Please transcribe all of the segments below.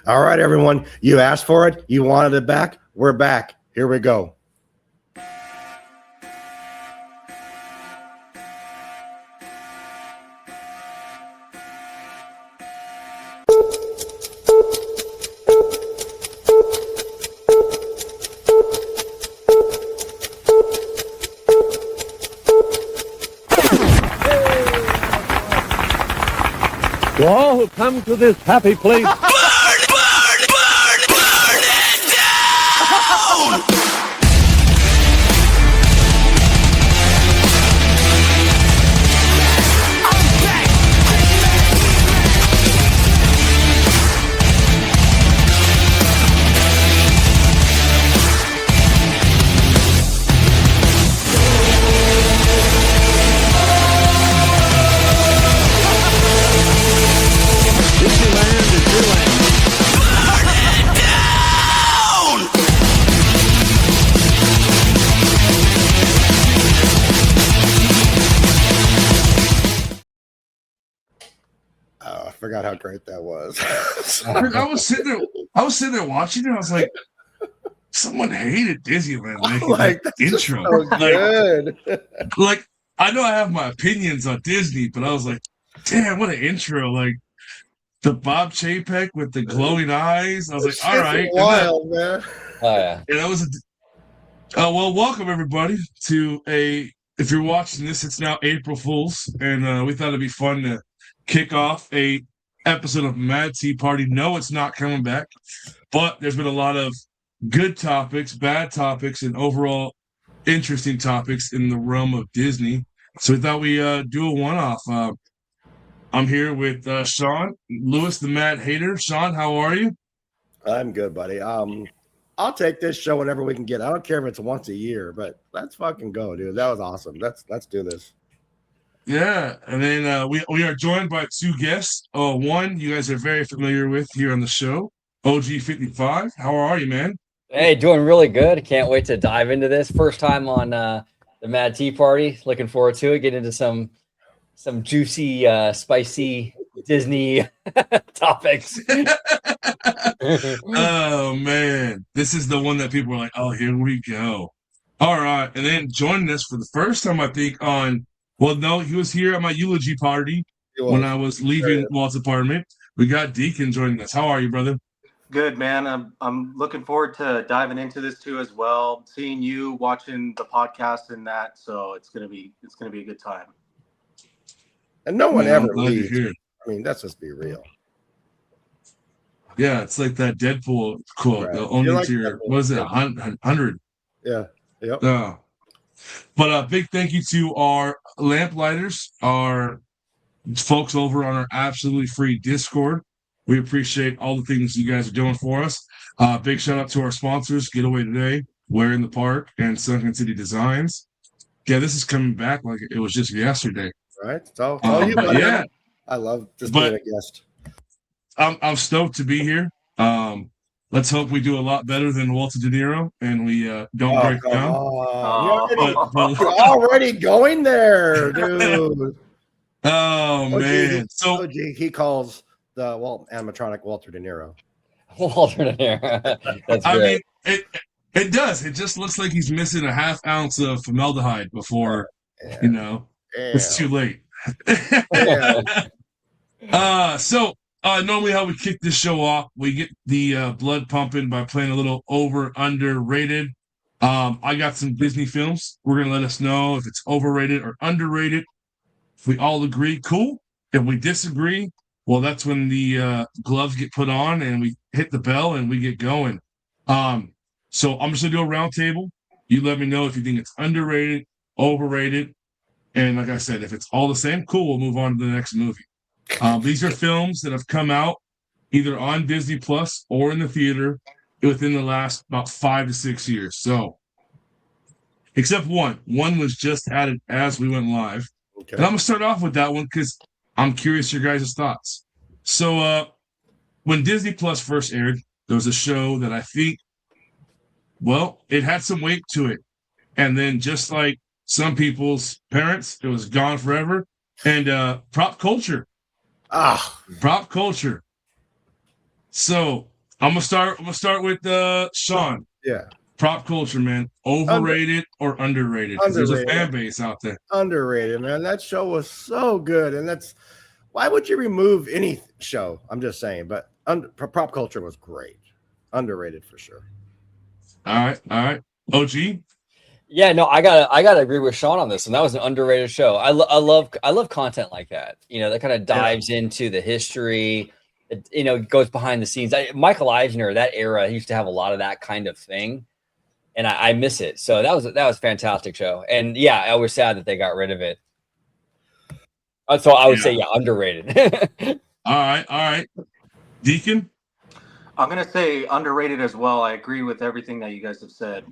All right, everyone. You asked for it. You wanted it back. We're back. Here we go. To all who come to this happy place, Burn it down! Disneyland is your land. Oh, I forgot how great that was. I was sitting there watching it. I was like, someone hated Disneyland making that intro. So good. Like, I know I have my opinions on Disney, but I was like, damn, what an intro. Like, the Bob Chapek with the glowing eyes. I was like, all right. Wild, man. Oh yeah. And that was well, welcome everybody to if you're watching this, it's now April Fool's, and we thought it'd be fun to kick off a episode of Mad Tea Party. No, it's not coming back, but there's been a lot of good topics, bad topics, and overall interesting topics in the realm of Disney. So we thought we do a one-off. I'm here with Sean, Louis the Mad Hater. Sean, how are you? I'm good, buddy. I'll take this show whenever we can get. I don't care if it's once a year, but let's fucking go, dude. That was awesome. Let's do this. Yeah, and then we are joined by two guests. One you guys are very familiar with here on the show, OG55. How are you, man? Hey, doing really good. Can't wait to dive into this. First time on the Mad Tea Party. Looking forward to it. Get into some juicy, spicy Disney topics. Oh man, this is the one that people are like, oh, here we go. All right, and then joining us for the first time, I think on. Well, no, he was here at my eulogy party when I was leaving Walt's apartment. We got Deacon joining us. How are you, brother? Good, man. I'm looking forward to diving into this too as well. Seeing you, watching the podcast and that, so it's gonna be a good time. And no one ever glad you're leaves. here. I mean, let's just be real. Yeah, it's like that Deadpool quote. Right. The only You're like to your, Deadpool. what is it, 100? Yeah. Yep. But a big thank you to our lamplighters, our folks over on our absolutely free Discord. We appreciate all the things you guys are doing for us. Big shout out to our sponsors, Getaway Today, Where in the Park, and Sunken City Designs. Yeah, this is coming back like it was just yesterday. Right. It's all you, buddy. Yeah. I love just being a guest. I'm stoked to be here. Let's hope we do a lot better than Walt De Niro and we don't break down. You're already going there, dude. Oh man! So he calls the Walt animatronic Walter De Niro. Walter De Niro. That's I great. mean, it does. It just looks like he's missing a half ounce of formaldehyde before it's too late. So normally how we kick this show off, we get the blood pumping by playing a little over underrated. I got some Disney films. We're gonna let us know if it's overrated or underrated. If we all agree, cool. If we disagree, well, that's when the gloves get put on and we hit the bell and we get going. So I'm just gonna do a round table. You let me know if you think it's underrated, overrated, and like I said, if it's all the same, cool. We'll move on to the next movie. These are films that have come out either on Disney Plus or in the theater within the last about 5 to 6 years. So, except one. One was just added as we went live. Okay. And I'm going to start off with that one because I'm curious your guys' thoughts. So, when Disney Plus first aired, there was a show that I think, well, it had some weight to it. And then just like some people's parents, it was gone forever. And prop culture. Prop culture. So I'm gonna start. I'm gonna start with Sean. Yeah. Prop culture, man. Overrated or underrated? Because there's a Underrated. fan base out there. Underrated, man. That show was so good, and that's why would you remove any show? I'm just saying, but prop culture was great. Underrated for sure. All right. OG. Yeah, no, I gotta agree with Sean on this, and that was an underrated show. I love content like that. You know, that kind of dives into the history. It goes behind the scenes. Michael Eisner, that era, he used to have a lot of that kind of thing, and I miss it. So that was a fantastic show. And yeah, I was sad that they got rid of it. So I would say underrated. All right. Deacon. I'm gonna say underrated as well. I agree with everything that you guys have said.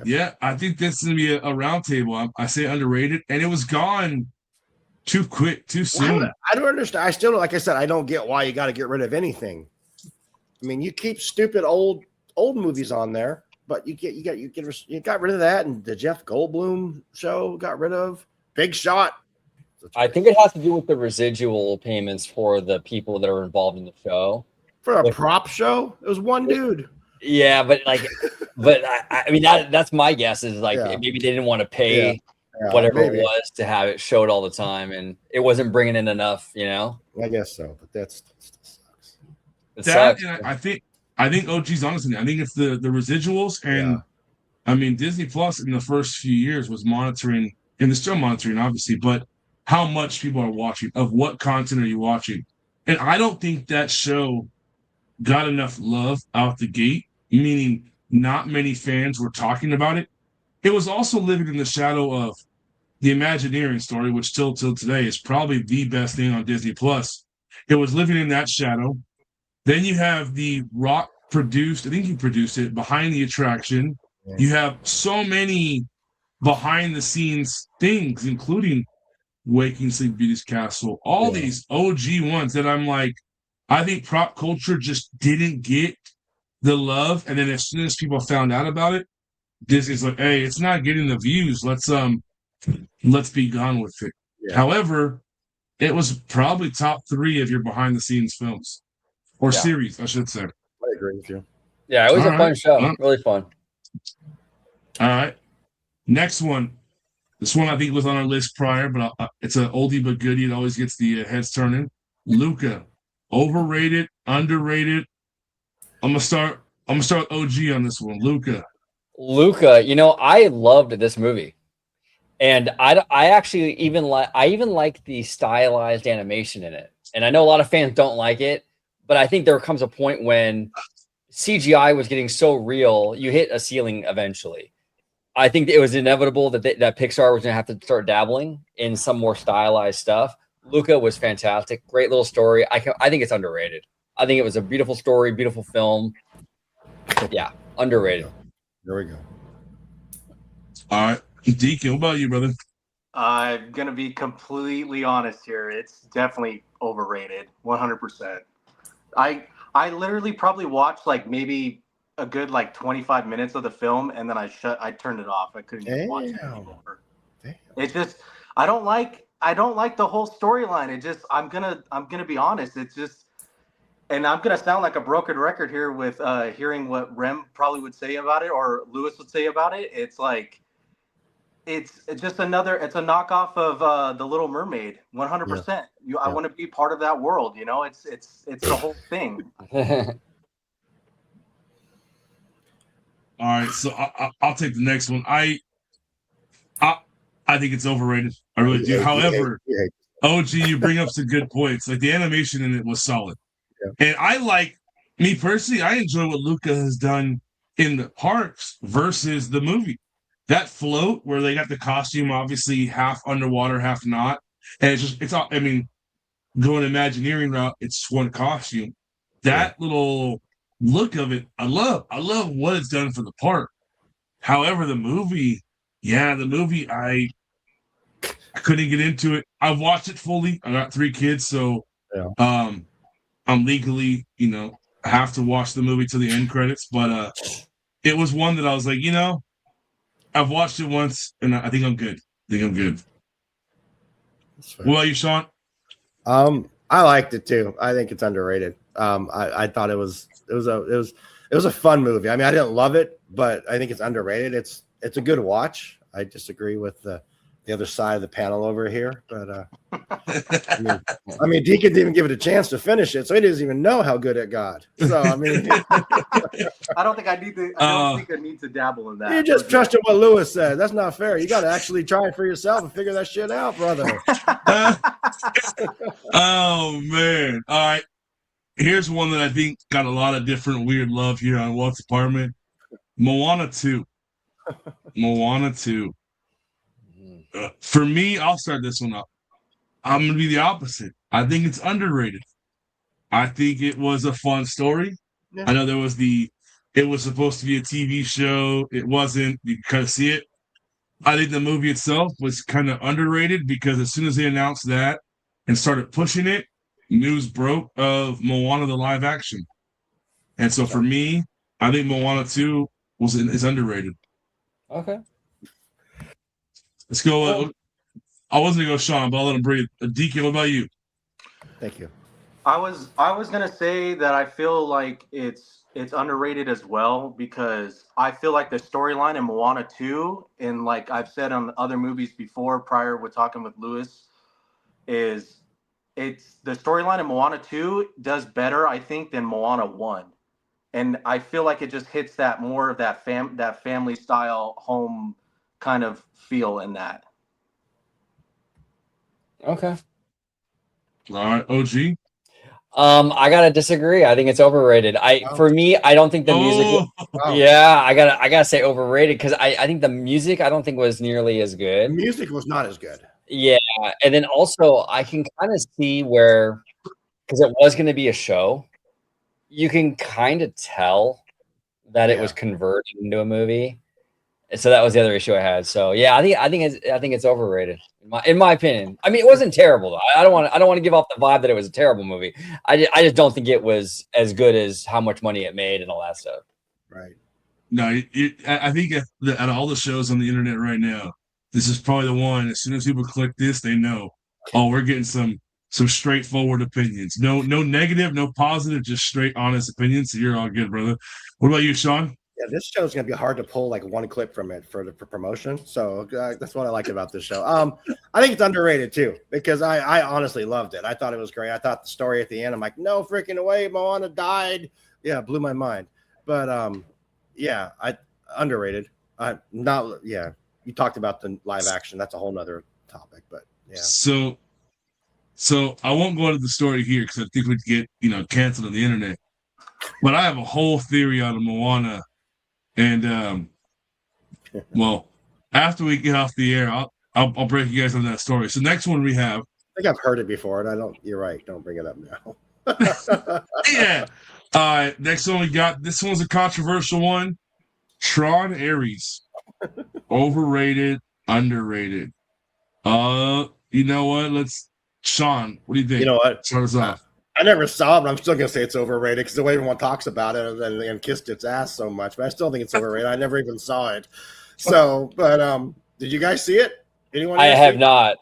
Yeah, I think this is gonna be a roundtable. I say underrated, and it was gone too quick, too soon. I don't understand. I still, like I said, I don't get why you got to get rid of anything. I mean, you keep stupid old movies on there, but you got rid of that, and the Jeff Goldblum show got rid of. Big Shot. I think it has to do with the residual payments for the people that are involved in the show. For a prop show, it was one dude. Yeah, but I mean that's my guess is maybe they didn't want to pay whatever it was to have it showed all the time, and it wasn't bringing in enough. I guess so, but that still sucks. It sucks. I think OG's honest. I think it's the residuals, and I mean Disney Plus in the first few years was monitoring, and they're still monitoring, obviously, but how much people are watching, of what content are you watching, and I don't think that show got enough love out the gate. Meaning, not many fans were talking about it. It was also living in the shadow of the Imagineering story, which still till today is probably the best thing on Disney Plus. It was living in that shadow. Then you have the Rock produced, I think he produced it, Behind the Attraction. Yeah. You have so many behind the scenes things, including Waking Sleep Beauty's Castle, all these OG ones that I'm like, I think prop culture just didn't get the love, and then as soon as people found out about it, Disney's like, "Hey, it's not getting the views. Let's be gone with it." Yeah. However, it was probably top 3 of your behind the scenes films or series, I should say. I agree with you. Yeah, it was a fun show. Really fun. All right, next one. This one I think was on our list prior, but it's an oldie but goodie. It always gets the heads turning. Luca, overrated, underrated. I'm gonna start with OG on this one. Luca, I loved this movie, and I actually even like the stylized animation in it. And I know a lot of fans don't like it, but I think there comes a point when CGI was getting so real, you hit a ceiling eventually. I think it was inevitable that Pixar was gonna have to start dabbling in some more stylized stuff. Luca was fantastic, great little story. I think it's underrated. I think it was a beautiful story, beautiful film. Yeah, underrated. There we go. All right. Deacon, what about you, brother? I'm going to be completely honest here. It's definitely overrated, 100%. I literally probably watched maybe a good 25 minutes of the film, and then I turned it off. I couldn't even watch it anymore. Damn. It's just I don't like the whole storyline. It just I'm gonna be honest. It's just. And I'm going to sound like a broken record here with hearing what Rem probably would say about it or Louis would say about it. It's just it's a knockoff of The Little Mermaid, 100%. I want to be part of that world, it's the whole thing. All right, so I'll take the next one. I think it's overrated. I really do. However, OG, you bring up some good points. Like the animation in it was solid. And me personally, I enjoy what Luca has done in the parks versus the movie. That float where they got the costume, obviously half underwater, half not. And going Imagineering route, it's one costume. That little look of it, I love what it's done for the park. However, the movie, I couldn't get into it. I watched it fully. I got 3 kids, so I'm legally, I have to watch the movie to the end credits, but it was one that I was like, I've watched it once, and I think I'm good. What about you, Sean? I I liked it too. I think it's underrated. I thought it was a fun movie. I mean, I didn't love it, but I think it's underrated. It's a good watch. I disagree with the other side of the panel over here, but I mean, Deacon didn't even give it a chance to finish it, so he doesn't even know how good it got. So I mean, I don't think I need to. I don't think I need to dabble in that. you just trusted what Louis said. That's not fair. You got to actually try it for yourself and figure that shit out, brother. Oh man! All right, here's one that I think got a lot of different weird love here on Walt's apartment. Moana 2. Moana 2. For me, I'll start this one up. I'm gonna be the opposite. I think it's underrated. I think it was a fun story. Yeah. I know it was supposed to be a TV show. It wasn't. You can kind of see it. I think the movie itself was kind of underrated because as soon as they announced that and started pushing it, news broke of Moana the live action. And so for me, I think Moana 2 is underrated. Okay. Let's go. I wasn't gonna go Sean, but I'll let him breathe. Deacon, what about you? Thank you. I was gonna say that I feel like it's underrated as well because I feel like the storyline in Moana 2, and like I've said on other movies before, prior with talking with Louis, is it's the storyline in Moana 2 does better, I think, than Moana 1. And I feel like it just hits that more of that family style home kind of feel in that. Okay. All right, OG. I gotta disagree. I think it's overrated. For me, I don't think the music. Wow. Yeah, I gotta say overrated because I think the music I don't think was nearly as The good. music was not as good. Yeah, and then also I can kind of see where because it was going to be a show, you can kind of tell that it was converted into a movie. So that was the other issue I had. So yeah, I think it's overrated in my opinion. I mean, it wasn't terrible though. I don't want to give off the vibe that it was a terrible movie. I just don't think it was as good as how much money it made and all that stuff. Right. No, I think out of all the shows on the internet right now, this is probably the one. As soon as people click this, they know. Oh, we're getting some straightforward opinions. No negative, no positive, just straight, honest opinions. So you're all good, brother. What about you, Sean? Yeah, this show is going to be hard to pull like one clip from it for promotion. So that's what I like about this show. I think it's underrated too because I honestly loved it. I thought it was great. I thought the story at the end, I'm like, no freaking way, Moana died. Yeah, it blew my mind. But yeah, underrated. You talked about the live action. That's a whole nother topic. But yeah. So I won't go into the story here because I think we'd get canceled on the internet. But I have a whole theory on Moana. And well, after we get off the air, I'll break you guys on that story. So next one we have. I think I've heard it before, and I don't. You're right. Don't bring it up now. Yeah. All right. Next one we got. This one's a controversial one. Tron Ares. Overrated, underrated. You know what? Sean, what do you think? You know what? Start us off. I never saw it, but I'm still gonna say it's overrated because the way everyone talks about it and kissed its ass so much. But I still think it's overrated. I never even saw it. So, but did you guys see it? Anyone? I have not.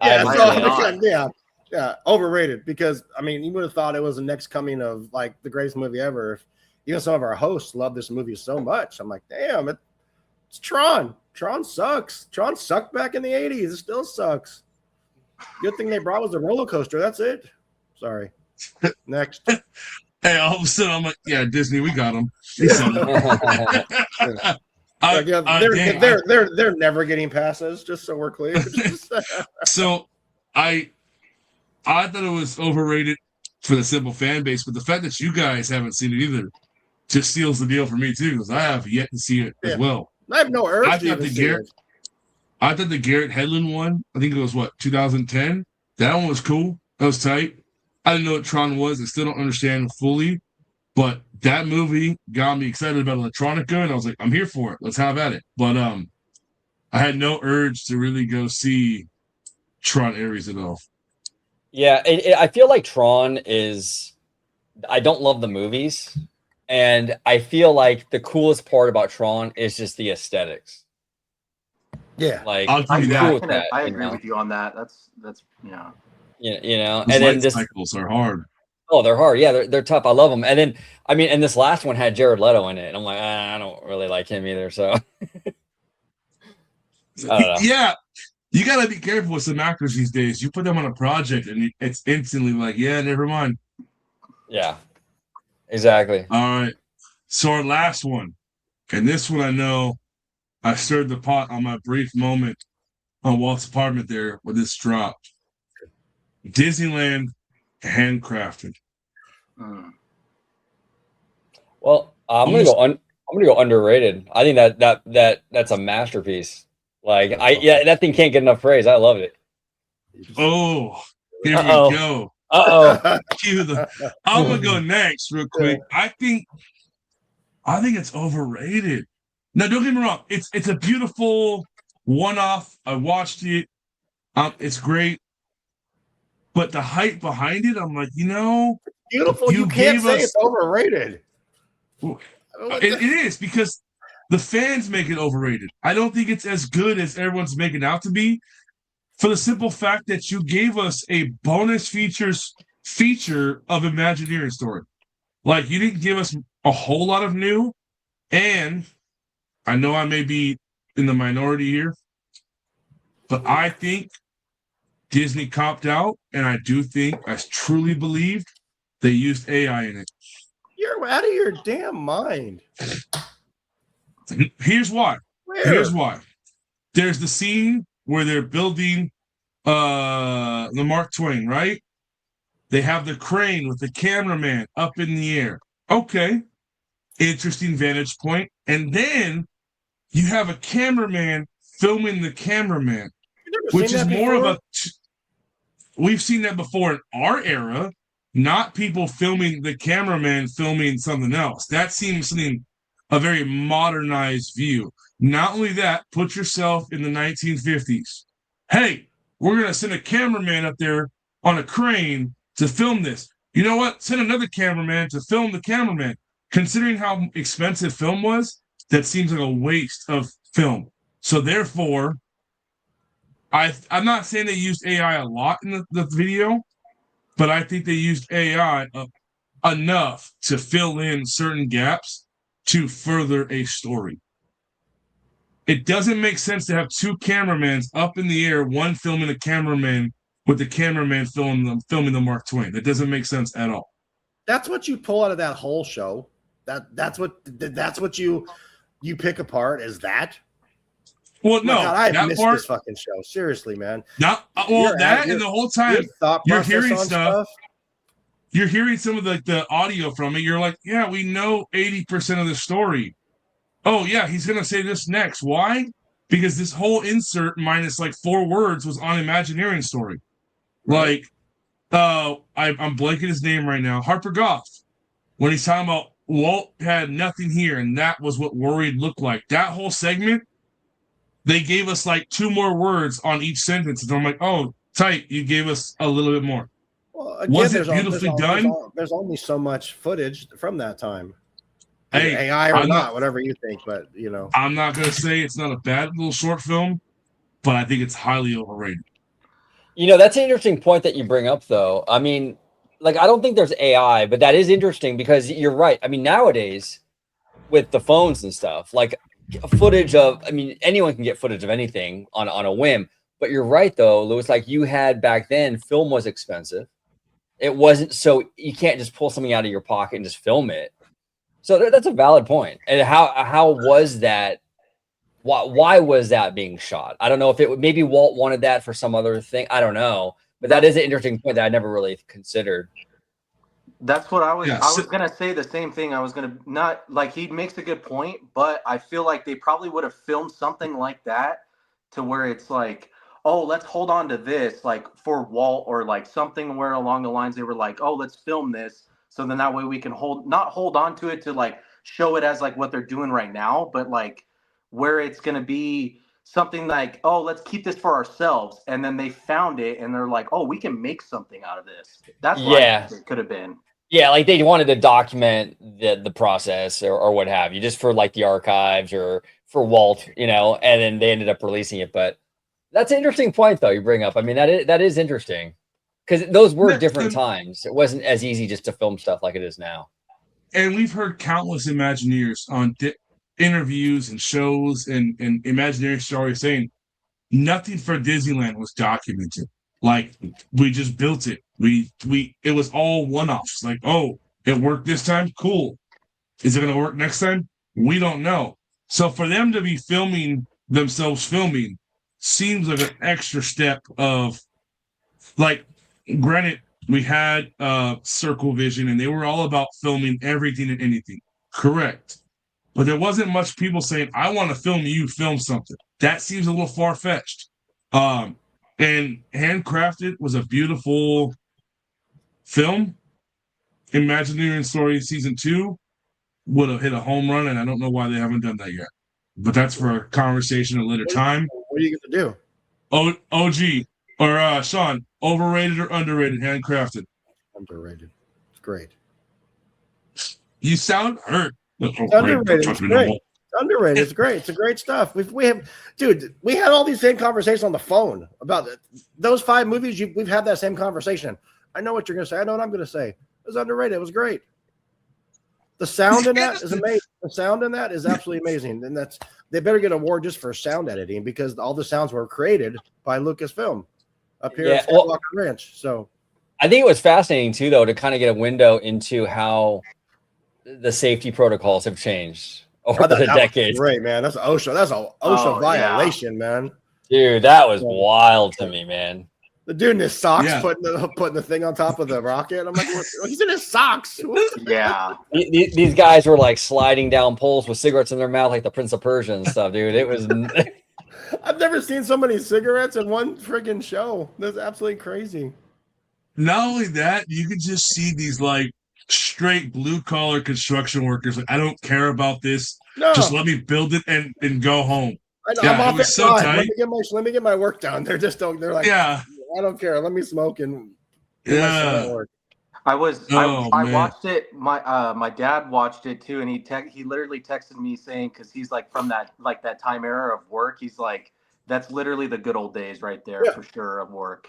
Yeah, overrated because I mean, you would have thought it was the next coming of like the greatest movie ever. Even some of our hosts love this movie so much. I'm like, damn, it's Tron. Tron sucks. Tron sucked back in the 80s. It still sucks. Good thing they brought was the roller coaster. That's it. Sorry. Next. Hey, all of a sudden I'm like, yeah, Disney, we got them. They're never getting passes, just so we're clear. So I thought it was overrated for the simple fan base, but the fact that you guys haven't seen it either just seals the deal for me too, because I have yet to see it as well. I have no urge to even see it. I thought the Garrett Hedlund one, I think it was 2010. That one was cool. That was tight. I didn't know what Tron was. I still don't understand fully, but that movie got me excited about electronica, and I was like, I'm here for it. Let's have at it. But I had no urge to really go see Tron Ares at all. Yeah, I feel like Tron is. I don't love the movies, and I feel like the coolest part about Tron is just the aesthetics. Yeah, like I'll give you I that. agree with you on that. That's yeah. You know, Those and then light this. cycles are hard. Oh, they're hard. Yeah, they're tough. I love them. And then, I mean, and this last one had Jared Leto in it, and I'm like, I don't really like him either. So I don't know. Yeah, you gotta be careful with some actors these days. You put them on a project, and it's instantly like, yeah, never mind. Yeah, exactly. All right. So our last one, and this one I know I stirred the pot on my brief moment on Walt's apartment there when this dropped. Disneyland handcrafted. Well, I'm gonna go underrated. I think that's a masterpiece. Like that thing can't get enough praise. I love it. Oh, here Uh-oh. we go. Uh-oh. I'm gonna go next real quick. I think it's overrated. Now, don't get me wrong. It's a beautiful one-off. I watched it. It's great. But the hype behind it, I'm like, Beautiful. You can't say it's overrated. It is, because the fans make it overrated. I don't think it's as good as everyone's making it out to be, for the simple fact that you gave us a bonus feature of Imagineering story. Like, you didn't give us a whole lot of new, and I know I may be in the minority here, but I think Disney copped out, and I truly believe they used AI in it. You're out of your damn mind. Here's why. Where? Here's why. There's the scene where they're building the Mark Twain, right? They have the crane with the cameraman up in the air. Okay. Interesting vantage point. And then you have a cameraman filming the cameraman, which is more of a... We've seen that before in our era, not people filming the cameraman filming something else. That seems a very modernized view. Not only that, put yourself in the 1950s. Hey, we're going to send a cameraman up there on a crane to film this. You know what? Send another cameraman to film the cameraman. Considering how expensive film was, that seems like a waste of film. So therefore, I'm not saying they used AI a lot in the video, but I think they used AI enough to fill in certain gaps to further a story. It doesn't make sense to have two cameramans up in the air, one filming the cameraman with the cameraman filming the Mark Twain. That doesn't make sense at all. That's what you pull out of that whole show. That's what you pick apart, is that. Well, no, God, I've that missed part, this fucking show. Seriously, man. and the whole time you're hearing stuff. You're hearing some of the audio from it. You're like, yeah, we know 80% of the story. Oh, yeah, he's going to say this next. Why? Because this whole insert minus like 4 words was on Imagineering story. Right. Like, I'm blanking his name right now. Harper Goff. When he's talking about Walt had nothing here, and that was what worried looked like. That whole segment, they gave us like 2 more words on each sentence. And I'm like, oh, tight. You gave us a little bit more. Well, again, was it beautifully done? There's only so much footage from that time. Hey, AI or not, whatever you think, but I'm not going to say it's not a bad little short film, but I think it's highly overrated. That's an interesting point that you bring up, though. I mean, like, I don't think there's AI, but that is interesting because you're right. I mean, nowadays with the phones and stuff, like footage of, I mean, anyone can get footage of anything on a whim. But you're right, though, Louis. Like, you had back then, film was expensive. It wasn't, so you can't just pull something out of your pocket and just film it. So that's a valid point. And how was that? Why was that being shot? I don't know if maybe Walt wanted that for some other thing. I don't know, but that is an interesting point that I never really considered. That's what I was. I was gonna say the same thing. I was gonna not like he makes a good point, but I feel like they probably would have filmed something like that to where it's like, oh, let's hold on to this, like for Walt, or like something where along the lines they were like, oh, let's film this. So then that way we can not hold on to it to like show it as like what they're doing right now, but like where it's going to be something like, oh, let's keep this for ourselves. And then they found it and they're like, oh, we can make something out of this. That's what I think it could have been. Yeah, like they wanted to document the process or what have you, just for like the archives or for Walt, and then they ended up releasing it. But that's an interesting point, though, you bring up. I mean, that is interesting. because those were Yeah, different and- times. It wasn't as easy just to film stuff like it is now. And we've heard countless Imagineers on interviews and shows and Imagineering stories saying nothing for Disneyland was documented. Like, we just built it. It was all one-offs. Like, oh, it worked this time? Cool. Is it going to work next time? We don't know. So for them to be filming themselves filming seems like an extra step of, like, granted, we had Circle Vision and they were all about filming everything and anything. Correct. But there wasn't much people saying, I want to film you film something. That seems a little far-fetched. And Handcrafted was a beautiful film. Imagineering Story Season 2 would have hit a home run, and I don't know why they haven't done that yet. But that's for a conversation at a later time. What are you going to do? OG, or Sean, overrated or underrated Handcrafted? Underrated. It's great. You sound hurt. It's underrated. It's great. Underrated. It's great. It's great stuff. We had all these same conversations on the phone about those 5 movies. We've had that same conversation. I know what you're going to say. I know what I'm going to say. It was underrated. It was great. The sound in that is amazing. The sound in that is absolutely amazing. And they better get an award just for sound editing because all the sounds were created by Lucasfilm up here at Skywalker Ranch. So I think it was fascinating too, though, to kind of get a window into how the safety protocols have changed over the decades. Great, man. That's OSHA. That's a OSHA violation, man. Dude, that was wild to me, man. The dude in his socks putting the thing on top of the rocket. I'm like, he's in his socks. Yeah. These guys were like sliding down poles with cigarettes in their mouth like the Prince of Persia and stuff, dude. It was. I've never seen so many cigarettes in one friggin' show. That's absolutely crazy. Not only that, you could just see these like straight blue collar construction workers. Like, I don't care about this. No. Just let me build it and go home. I know, Yeah, I'm off it was at so 5. tight. Let me get my work done. They're like, Yeah. I don't care. Let me smoke and Yeah. I man. watched it. My dad watched it too, and he literally texted me saying, because he's like from that time era of work. He's like, that's literally the good old days right there for sure of work.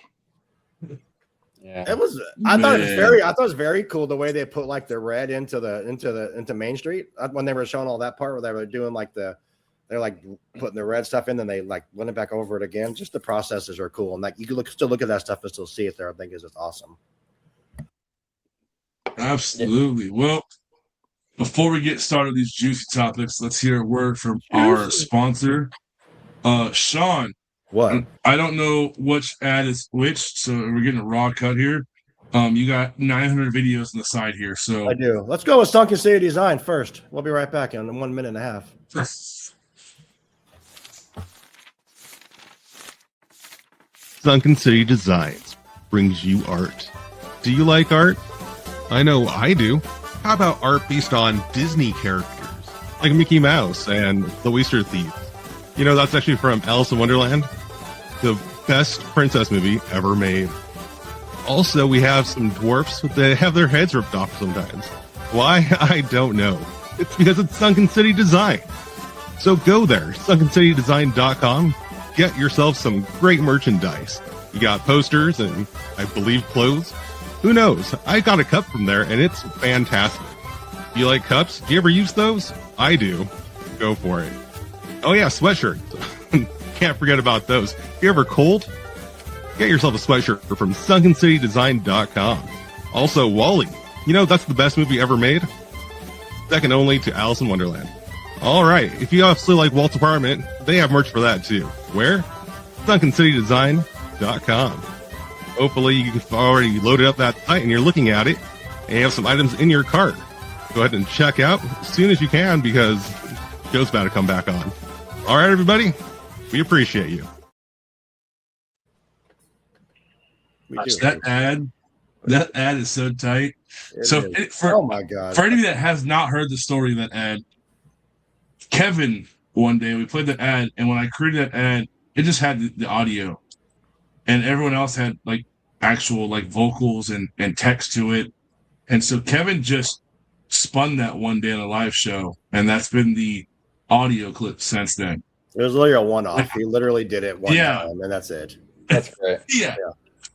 Yeah. It was. I thought it was very cool the way they put like the red into Main Street when they were showing all that part where they were doing like they're like putting the red stuff in, and they like went it back over it again. Just the processes are cool, and like you can still look at that stuff and still see it there. I think is just awesome. Absolutely. Well, before we get started with these juicy topics, let's hear a word from our sponsor, Sean. What? I don't know which ad is which, so we're getting a raw cut here. You got 900 videos on the side here, so I do. Let's go with Sunken City Design first. We'll be right back in 1 minute and a half. Sunken City Designs brings you art. Do you like art? I know I do. How about art based on Disney characters, like Mickey Mouse and the Oyster Thief? You know, that's actually from Alice in Wonderland, the best princess movie ever made. Also, we have some dwarfs that have their heads ripped off sometimes. Why? I don't know. It's because it's Sunken City Design. So go there, sunkencitydesign.com. Get yourself some great merchandise. You got posters and, I believe, clothes. Who knows? I got a cup from there, and it's fantastic. You like cups? Do you ever use those? I do. Go for it. Oh, yeah, sweatshirts. Can't forget about those. If you're ever cold, get yourself a sweatshirt from sunkencitydesign.com. Also, Wall-E. You know, that's the best movie ever made. Second only to Alice in Wonderland. All right, if you also like Walt's apartment, they have merch for that too. Where? sunkencitydesign.com. Hopefully you've already loaded up that site and you're looking at it and you have some items in your cart. Go ahead and check out as soon as you can because the show's about to come back on. All right, everybody, we appreciate you. That ad is so tight. Oh my god! For anybody that has not heard the story of that ad, Kevin, one day we played that ad, and when I created that ad, it just had the audio, and everyone else had like actual like vocals and text to it, and so Kevin just spun that one day on a live show, and that's been the audio clip since then. It was literally a one-off. He literally did it one time, and that's it. That's great. Yeah.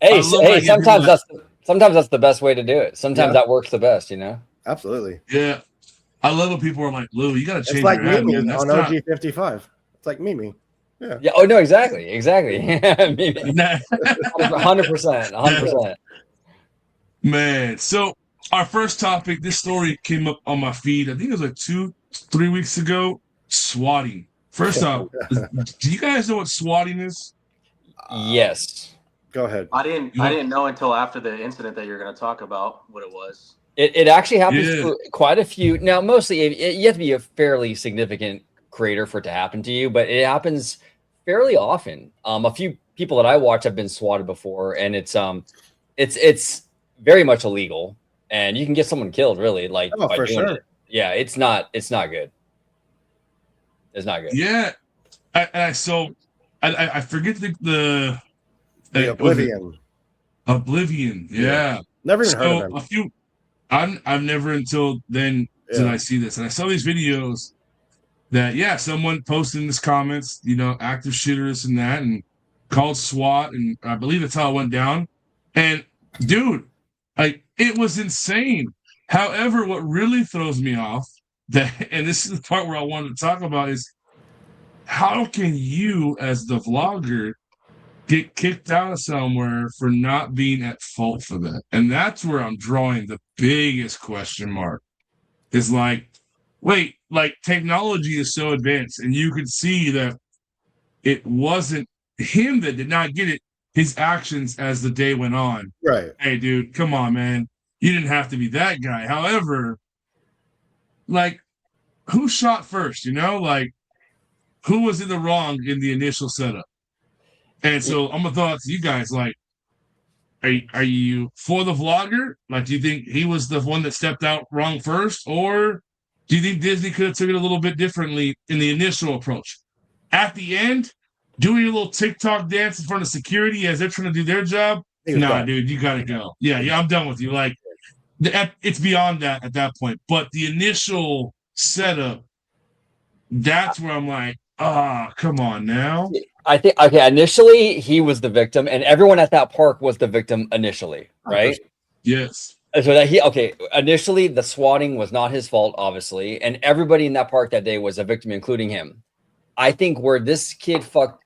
Hey, love when I hear people sometimes that's the best way to do it. Sometimes that works the best, you know. Absolutely. Yeah, I love when people are like, "Lou, you got to change It's like your head, Mimi man." That's on not. OG55. It's like Mimi. Yeah. Yeah. Oh no, exactly. 100%, Nah. 100%. Man, so our first topic, this story came up on my feed. I think it was like 2-3 weeks ago. Swatting. First off, do you guys know what swatting is? Yes. Go ahead. I didn't know until after the incident that you're going to talk about what it was. It actually happens Yeah. to quite a few. Now, mostly you have to be a fairly significant creator for it to happen to you, but it happens fairly often. A few people that I watch have been swatted before, and it's very much illegal, and you can get someone killed. Really, like Oh, by for doing sure. it. Yeah, it's not good. It's not good. Yeah. I forget the Oblivion. Oblivion. Yeah. Never even heard of him. I've never until then did Yeah. I see this, and I saw these videos that someone posted in his comments, active shooters and that, and called SWAT, and I believe that's how it went down. And dude, like it was insane. However, what really throws me off and this is the part where I wanted to talk about is how can you, as the vlogger, get kicked out of somewhere for not being at fault for that? And that's where I'm drawing the biggest question mark. Is like, wait, like technology is so advanced, and you could see that it wasn't him that did not get it, his actions as the day went on. Right. Hey, dude, come on, man. You didn't have to be that guy. However, like, who shot first, Like, who was in the wrong in the initial setup? And so I'm gonna throw out to you guys, like, are you for the vlogger? Like, do you think he was the one that stepped out wrong first, or do you think Disney could have took it a little bit differently in the initial approach? At the end, doing a little TikTok dance in front of security as they're trying to do their job. Nah, dude, you gotta go. Yeah, I'm done with you. Like, it's beyond that at that point. But the initial setup, that's where I'm like, come on now. I think initially he was the victim, and everyone at that park was the victim initially, right? Yes. So that initially the swatting was not his fault, obviously, and everybody in that park that day was a victim, including him. I think where this kid fucked.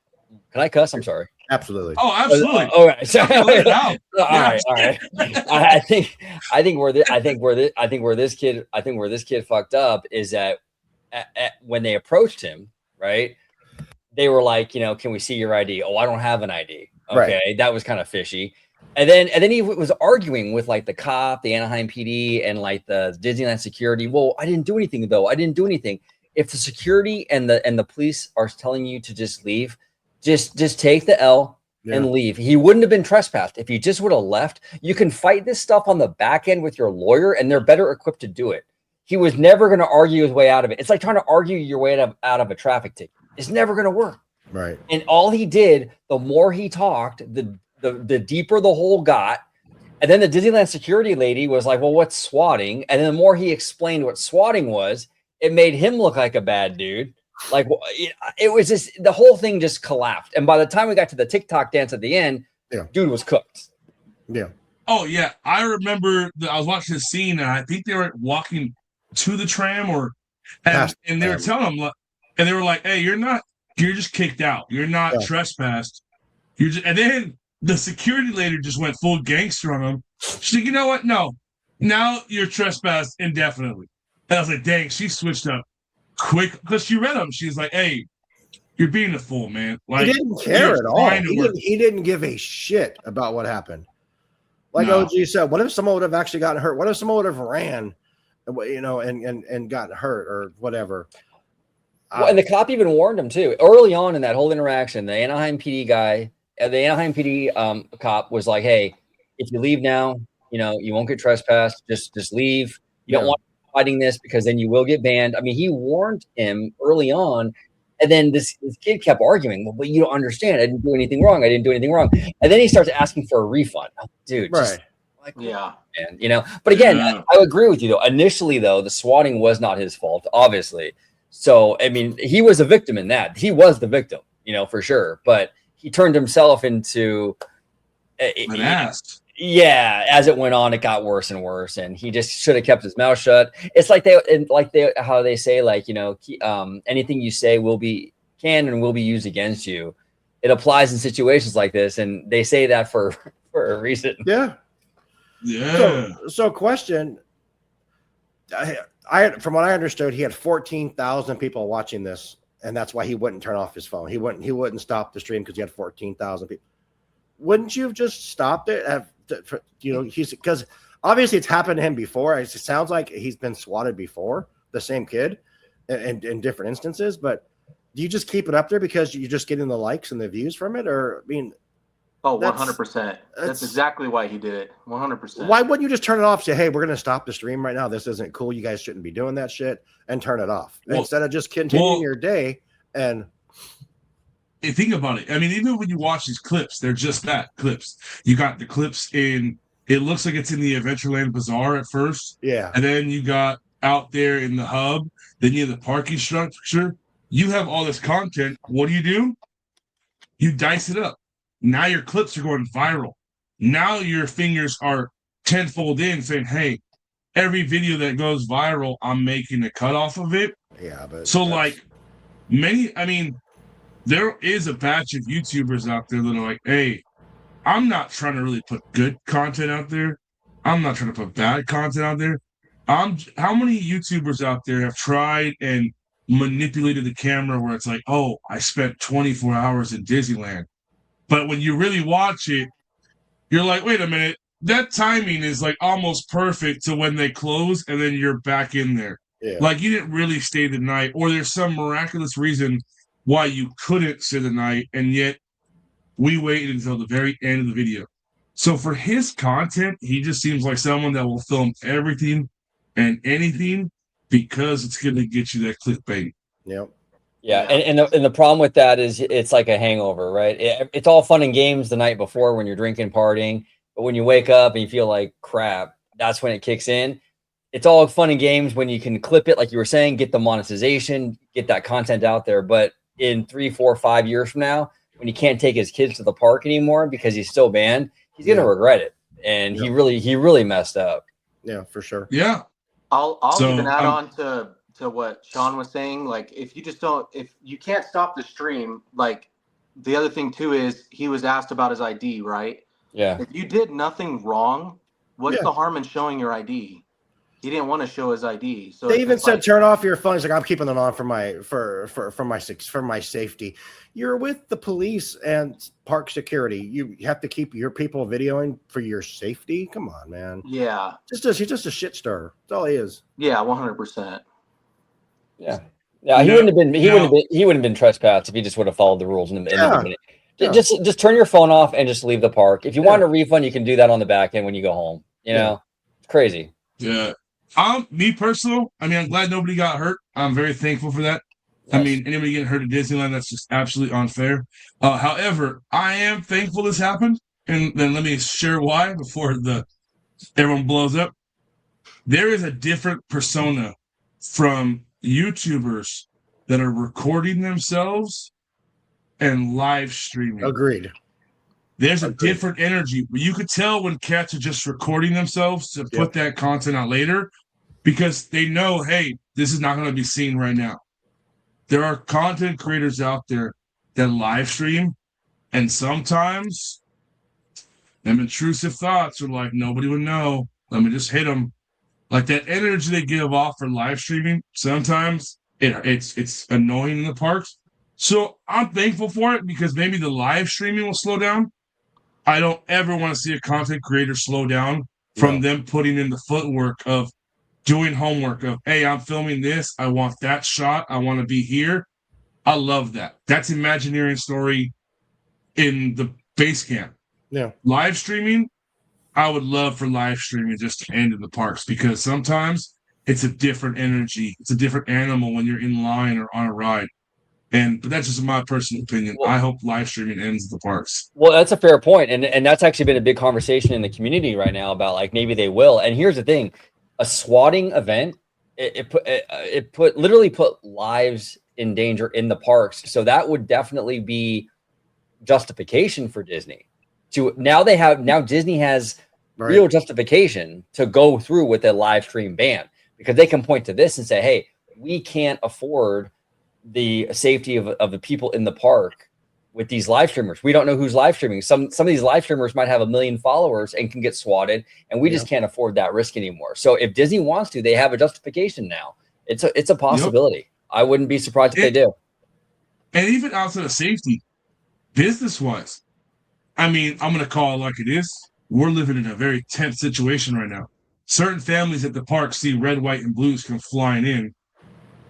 Can I cuss? I'm sorry. Absolutely. Oh, absolutely. All right. So, all Yeah. right. I think where this kid fucked up is that when they approached him, right? They were like, can we see your ID? Oh, I don't have an ID. Okay, right. That was kind of fishy. And then he was arguing with like the cop, the Anaheim PD, and like the Disneyland security. Well, I didn't do anything though. I didn't do anything. If the security and the police are telling you to just leave, just take the L and leave. He wouldn't have been trespassed if you just would have left. You can fight this stuff on the back end with your lawyer, and they're better equipped to do it. He was never going to argue his way out of it. It's like trying to argue your way out of a traffic ticket. It's never going to work. Right. And all he did, the more he talked, the deeper the hole got. And then the Disneyland security lady was like, well, what's swatting? And then the more he explained what swatting was, it made him look like a bad dude. Like, it was just, the whole thing just collapsed. And by the time we got to the TikTok dance at the end, dude was cooked. Yeah. Oh, yeah. I remember I was watching the scene, and I think they were walking to the tram and they were telling him, and they were like, hey, you're just kicked out. You're not trespassed. And then the security lady just went full gangster on him. She's like, you know what? No. Now you're trespassed indefinitely. And I was like, dang, she switched up quick because she read him. She's like, hey, you're being a fool, man. Like, he didn't care at all. He didn't give a shit about what happened. Like OG said, what if someone would have actually gotten hurt? What if someone would have ran, and gotten hurt or whatever? Well, and the cop even warned him too. Early on in that whole interaction, the Anaheim PD guy, the Anaheim PD cop was like, hey, if you leave now, you won't get trespassed. Just leave. You don't want fighting this because then you will get banned. I mean, he warned him early on. And then this kid kept arguing. Well, but you don't understand. I didn't do anything wrong. And then he starts asking for a refund. Oh, dude, right. Man, But again, I agree with you though. Initially though, the swatting was not his fault, obviously. So, I mean, he was a victim in that. He was the victim, for sure. But he turned himself into An ass. Yeah, as it went on, it got worse and worse, and he just should have kept his mouth shut. It's like how they say, like, anything you say can and will be used against you. It applies in situations like this, and they say that for a reason. Yeah. So question. I from what I understood, he had 14,000 people watching this, and that's why he wouldn't turn off his phone. He wouldn't stop the stream because he had 14,000 people. Wouldn't you have just stopped it? Because obviously it's happened to him before. It sounds like he's been swatted before, the same kid, in different instances. But do you just keep it up there because you're just getting the likes and the views from it? Or, I mean, 100%. That's exactly why he did it. 100%. Why wouldn't you just turn it off? Say, hey, we're going to stop the stream right now. This isn't cool. You guys shouldn't be doing that shit, and turn it off instead of just continuing your day. And think about it. I mean, even when you watch these clips, they're just that, clips. You got the clips it looks like it's in the Adventureland Bazaar at first. Yeah. And then you got out there in the hub. Then you have the parking structure. You have all this content. What do? You dice it up. Now your clips are going viral. Now your fingers are tenfold in saying, hey, every video that goes viral, I'm making a cut off of it. Yeah. But so there is a batch of YouTubers out there that are like, hey, I'm not trying to really put good content out there. I'm not trying to put bad content out there. How many YouTubers out there have tried and manipulated the camera where it's like, oh, I spent 24 hours in Disneyland. But when you really watch it, you're like, wait a minute, that timing is like almost perfect to when they close and then you're back in there. Yeah. Like you didn't really stay the night, or there's some miraculous reason why you couldn't stay the night, and yet we waited until the very end of the video. So for his content, he just seems like someone that will film everything and anything because it's going to get you that clickbait. Yep. Yeah, and the problem with that is it's like a hangover, right? It's all fun and games the night before when you're drinking, partying, but when you wake up and you feel like crap, that's when it kicks in. It's all fun and games when you can clip it, like you were saying, get the monetization, get that content out there. But in 3, 4, 5 years from now, when he can't take his kids to the park anymore because he's still banned, he's gonna regret it. And he really messed up. Yeah, for sure. Yeah. I'll even add on to what Sean was saying. Like, if you can't stop the stream, like the other thing too is he was asked about his ID, right? Yeah. If you did nothing wrong, what's the harm in showing your ID? He didn't want to show his ID. So they even said turn off your phone. He's like, I'm keeping it on for my safety. You're with the police and park security. You have to keep your people videoing for your safety. Come on, man. Yeah. He's just a shit stirrer. That's all he is. Yeah, 100%. Yeah. Yeah, he wouldn't have been trespassed if he just would have followed the rules in the beginning. Yeah. Just turn your phone off and just leave the park. If you want a refund, you can do that on the back end when you go home. You know, it's crazy. Yeah. Me personal, I mean, I'm glad nobody got hurt. I'm very thankful for that. Yes. I mean, anybody getting hurt at Disneyland, that's just absolutely unfair. However, I am thankful this happened, and then let me share why before everyone blows up. There is a different persona from YouTubers that are recording themselves and live streaming. Agreed. There's a different energy. You could tell when cats are just recording themselves to put that content out later because they know, hey, this is not going to be seen right now. There are content creators out there that live stream, and sometimes them intrusive thoughts are like, nobody would know. Let me just hit them. Like that energy they give off for live streaming, sometimes it's annoying in the parks. So I'm thankful for it because maybe the live streaming will slow down. I don't ever want to see a content creator slow down from them putting in the footwork of doing homework of, hey, I'm filming this. I want that shot. I want to be here. I love that. That's Imagineering story in the base camp. Yeah. Live streaming, I would love for live streaming just to end in the parks because sometimes it's a different energy. It's a different animal when you're in line or on a ride. But that's just my personal opinion. I hope live streaming ends at the parks. Well, that's a fair point. And that's actually been a big conversation in the community right now about like maybe they will. And here's the thing, a swatting event, it literally put lives in danger in the parks. So that would definitely be justification for Disney. to now Disney has Right. real justification to go through with a live stream ban, because they can point to this and say, hey, we can't afford the safety of the people in the park with these live streamers. We don't know who's live streaming. Some of these live streamers might have 1 million followers and can get swatted, and we just can't afford that risk anymore. So if Disney wants to, they have a justification now. It's a possibility. Yep. I wouldn't be surprised if they do. And even outside of safety, business-wise, I mean, I'm going to call it like it is. We're living in a very tense situation right now. Certain families at the park see red, white, and blues come flying in.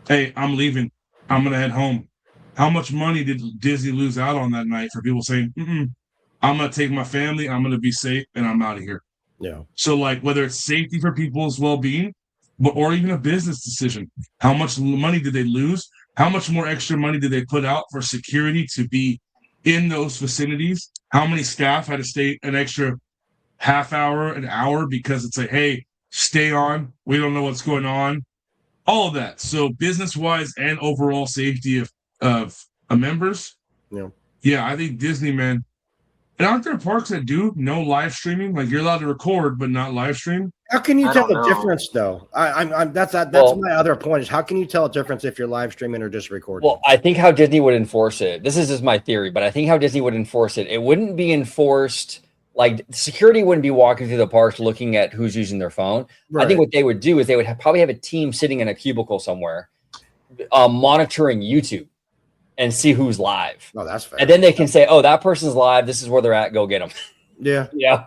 Hey, I'm leaving. I'm going to head home. How much money did Disney lose out on that night for people saying, I'm going to take my family, I'm going to be safe, and I'm out of here? Yeah. So, like, whether it's safety for people's well-being, or even a business decision, how much money did they lose? How much more extra money did they put out for security to be in those vicinities? How many staff had to stay an extra half hour, an hour, because it's like, hey, stay on. We don't know what's going on. All of that. So business-wise and overall safety of members. Yeah, I think Disney, man. And aren't there parks that do no live streaming? Like, you're allowed to record, but not live stream? How can you tell the difference, though? That's my other point, is how can you tell a difference if you're live streaming or just recording? Well, I think how Disney would enforce it, this is just my theory, but I think how Disney would enforce it, it wouldn't be enforced, like security wouldn't be walking through the parks looking at who's using their phone. Right. I think what they would do is they would probably have a team sitting in a cubicle somewhere monitoring YouTube and see who's live. Oh, that's fair. And then they can say, oh, that person's live. This is where they're at. Go get them. Yeah. Yeah.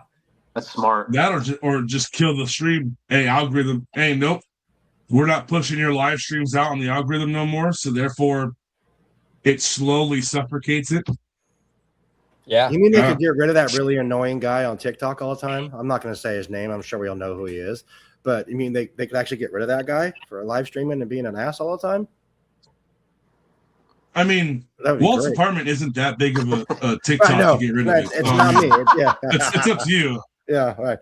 That's smart. That or just kill the stream. Hey, algorithm. Hey, nope. We're not pushing your live streams out on the algorithm no more. So therefore, it slowly suffocates it. Yeah. You mean they could get rid of that really annoying guy on TikTok all the time? I'm not going to say his name. I'm sure we all know who he is. But you mean they could actually get rid of that guy for live streaming and being an ass all the time? I mean, Walt's apartment isn't that big of a TikTok to get rid of it. It's not me. It's up to you. Yeah, right.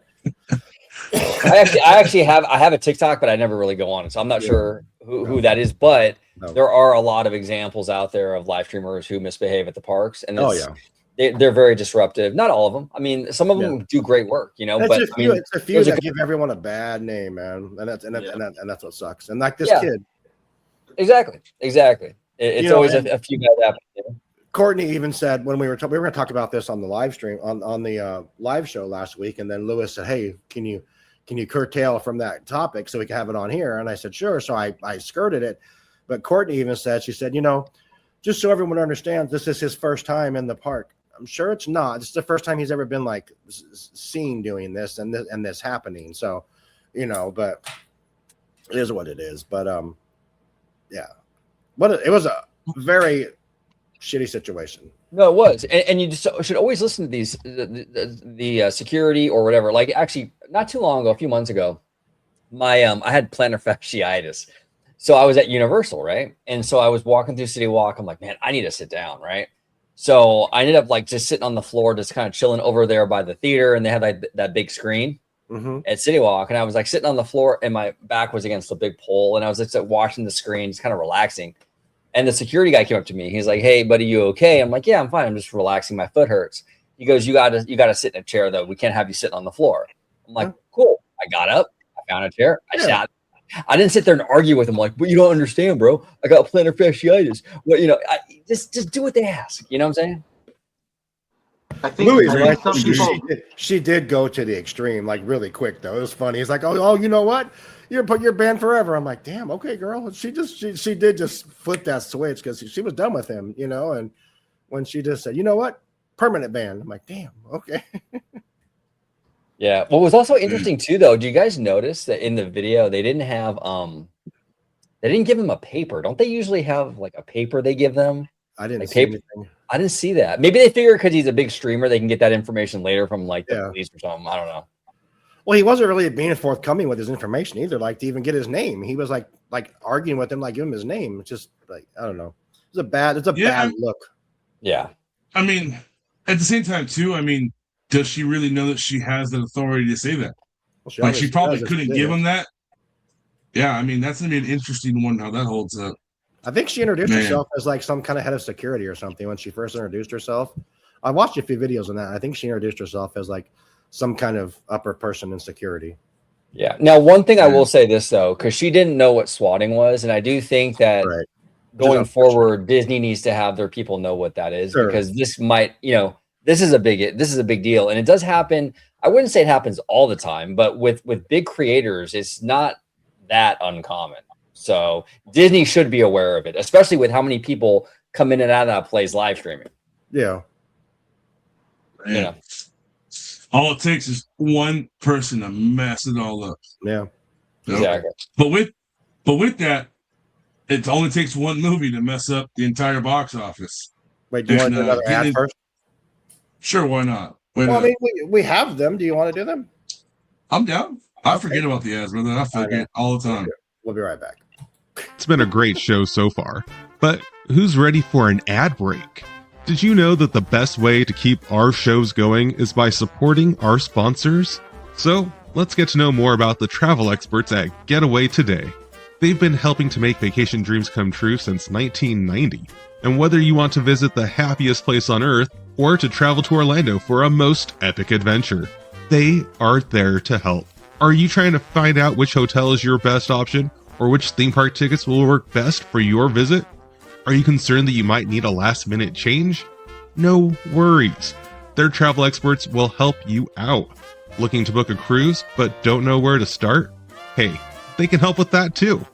I have a TikTok, but I never really go on it, so I'm not sure who that is. But there are a lot of examples out there of live streamers who misbehave at the parks, and they're very disruptive. Not all of them. I mean, some of them do great work, you know. But it's a few that give everyone a bad name, man, and that's what sucks. And like this kid, exactly. It's always a few guys happen. You know? Courtney even said when we were going to talk about this on the live stream on the live show last week, and then Louis said, "Hey, can you curtail from that topic so we can have it on here?" And I said, "Sure." So I skirted it, but Courtney even said, she said, just so everyone understands, this is his first time in the park. I'm sure it's not. This is the first time he's ever been like seen doing this and this happening. So, but it is what it is. But yeah. But it was a very shitty situation. No, it was, and you just should always listen to these the security or whatever. Like, actually, not too long ago, a few months ago, my I had plantar fasciitis, so I was at Universal, right? And so I was walking through City Walk. I'm like, man, I need to sit down, right? So I ended up like just sitting on the floor, just kind of chilling over there by the theater, and they had like that big screen at City Walk, and I was like sitting on the floor, and my back was against a big pole, and I was just watching the screen, just kind of relaxing. And the security guy came up to me. He's like, "Hey, buddy, you okay?" I'm like, "Yeah, I'm fine. I'm just relaxing. My foot hurts." He goes, "You gotta sit in a chair though. We can't have you sitting on the floor." I'm like, "Cool." I got up. I found a chair. I sat. I didn't sit there and argue with him like, "But you don't understand, bro. I got plantar fasciitis." Well, just do what they ask. You know what I'm saying? I think Louis, right? She did go to the extreme, like really quick though. It was funny. He's like, "Oh, you know what? You're banned forever." I'm like, "Damn, okay, girl." She did just flip that switch because she was done with him, And when she just said, "You know what? Permanent ban," I'm like, "Damn, okay." Yeah. What was also interesting too, though, do you guys notice that in the video they didn't have they didn't give them a paper? Don't they usually have like a paper they give them? I didn't see paper. anything. I didn't see that. Maybe they figure because he's a big streamer, they can get that information later from like the police or something. I don't know. Well, he wasn't really being forthcoming with his information either, like to even get his name. He was like arguing with him, like give him his name. It's just like, I don't know. It's a bad look. Yeah. I mean, at the same time too, does she really know that she has the authority to say that? Well, she probably couldn't give him that. Yeah, that's gonna be an interesting one how that holds up. I think she introduced herself as like some kind of head of security or something when she first introduced herself I watched a few videos on that. I think she introduced herself as like some kind of upper person in security. Yeah. Now, one thing I will say this though, because she didn't know what swatting was, and I do think that Right. going forward, Disney needs to have their people know what that is, Sure. because this might, this is a big deal, and it does happen. I wouldn't say it happens all the time, but with big creators, it's not that uncommon. So Disney should be aware of it, especially with how many people come in and out of that place live streaming. Yeah. Man. All it takes is one person to mess it all up. Yeah. Exactly. But with that, it only takes one movie to mess up the entire box office. Wait, do you want to do another ad first? Sure, why not? Well, I mean, we have them. Do you want to do them? I'm down. I forget about the ads, brother. I forget all the time. We'll be right back. It's been a great show so far, but who's ready for an ad break? Did you know that the best way to keep our shows going is by supporting our sponsors? So let's get to know more about the travel experts at Getaway Today. They've been helping to make vacation dreams come true since 1990. And whether you want to visit the happiest place on earth or to travel to Orlando for a most epic adventure, they are there to help. Are you trying to find out which hotel is your best option or which theme park tickets will work best for your visit? Are you concerned that you might need a last-minute change? No worries. Their travel experts will help you out. Looking to book a cruise but don't know where to start? Hey, they can help with that too.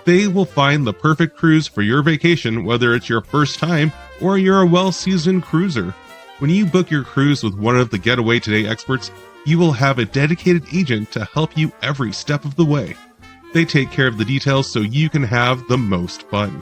They will find the perfect cruise for your vacation, whether it's your first time or you're a well-seasoned cruiser. When you book your cruise with one of the Getaway Today experts, you will have a dedicated agent to help you every step of the way. They take care of the details so you can have the most fun.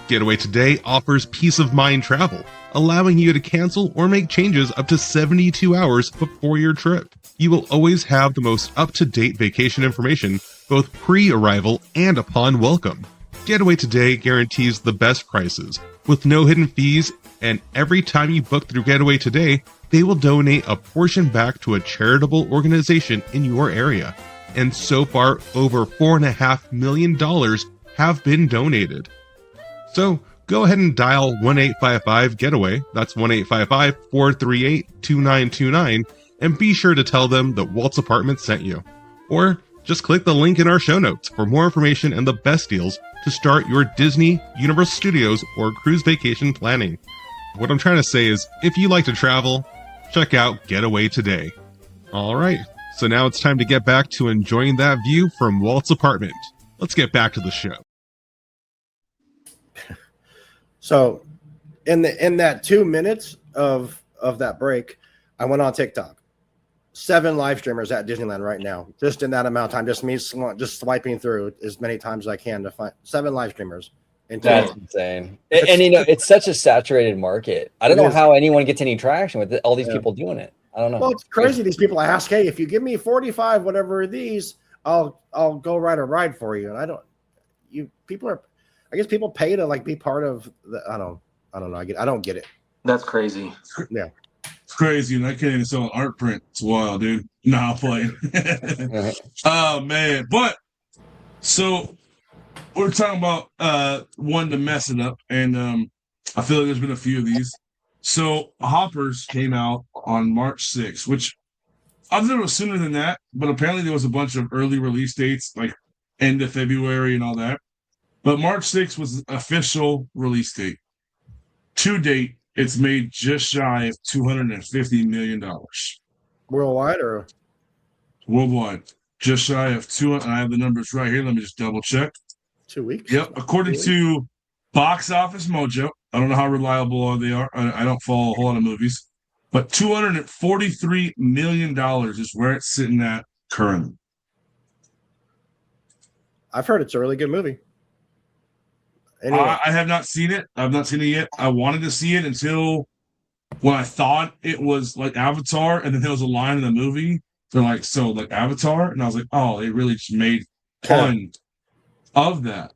Getaway Today offers peace of mind travel, allowing you to cancel or make changes up to 72 hours before your trip. You will always have the most up-to-date vacation information, both pre-arrival and upon welcome. Getaway Today guarantees the best prices, with no hidden fees, and every time you book through Getaway Today, they will donate a portion back to a charitable organization in your area. And so far, over $4.5 million have been donated. So go ahead and dial 1-855-GETAWAY, that's 1-855-438-2929, and be sure to tell them that Walt's Apartment sent you. Or just click the link in our show notes for more information and the best deals to start your Disney, Universal Studios, or cruise vacation planning. What I'm trying to say is, if you like to travel, check out Getaway Today. All right, so now it's time to get back to enjoying that view from Walt's apartment. Let's get back to the show. So, in that 2 minutes of that break, I went on TikTok. 7 live streamers at Disneyland right now, just in that amount of time. Just me, just swiping through as many times as I can to find 7 live streamers. That's insane. And it's such a saturated market. I don't know how anyone gets any traction with all these people doing it. I don't know. Well, it's crazy. These people ask, "Hey, if you give me 45, whatever of these, I'll go ride a ride for you." And I don't. I guess people pay to like be part of the. I don't know. I don't get it. That's crazy. Yeah. It's crazy, and I can't even sell an art print. It's wild, dude. Nah, I'm playing. Oh man, but so we're talking about one to mess it up, and I feel like there's been a few of these. So Hoppers came out on March 6th, which I thought it was sooner than that, but apparently there was a bunch of early release dates, like end of February and all that. But March 6th was the official release date. To date, it's made just shy of $250 million. Worldwide or worldwide? Just shy of 200. I have the numbers right here. Let me just double check. 2 weeks. Yep. According to Box Office Mojo, I don't know how reliable they are. I don't follow a whole lot of movies, but $243 million is where it's sitting at currently. I've heard it's a really good movie. Anyway. I have not seen it. I've not seen it yet. I wanted to see it until when I thought it was like Avatar, and then there was a line in the movie. They're like, so like Avatar? And I was like, oh, they really just made fun of that.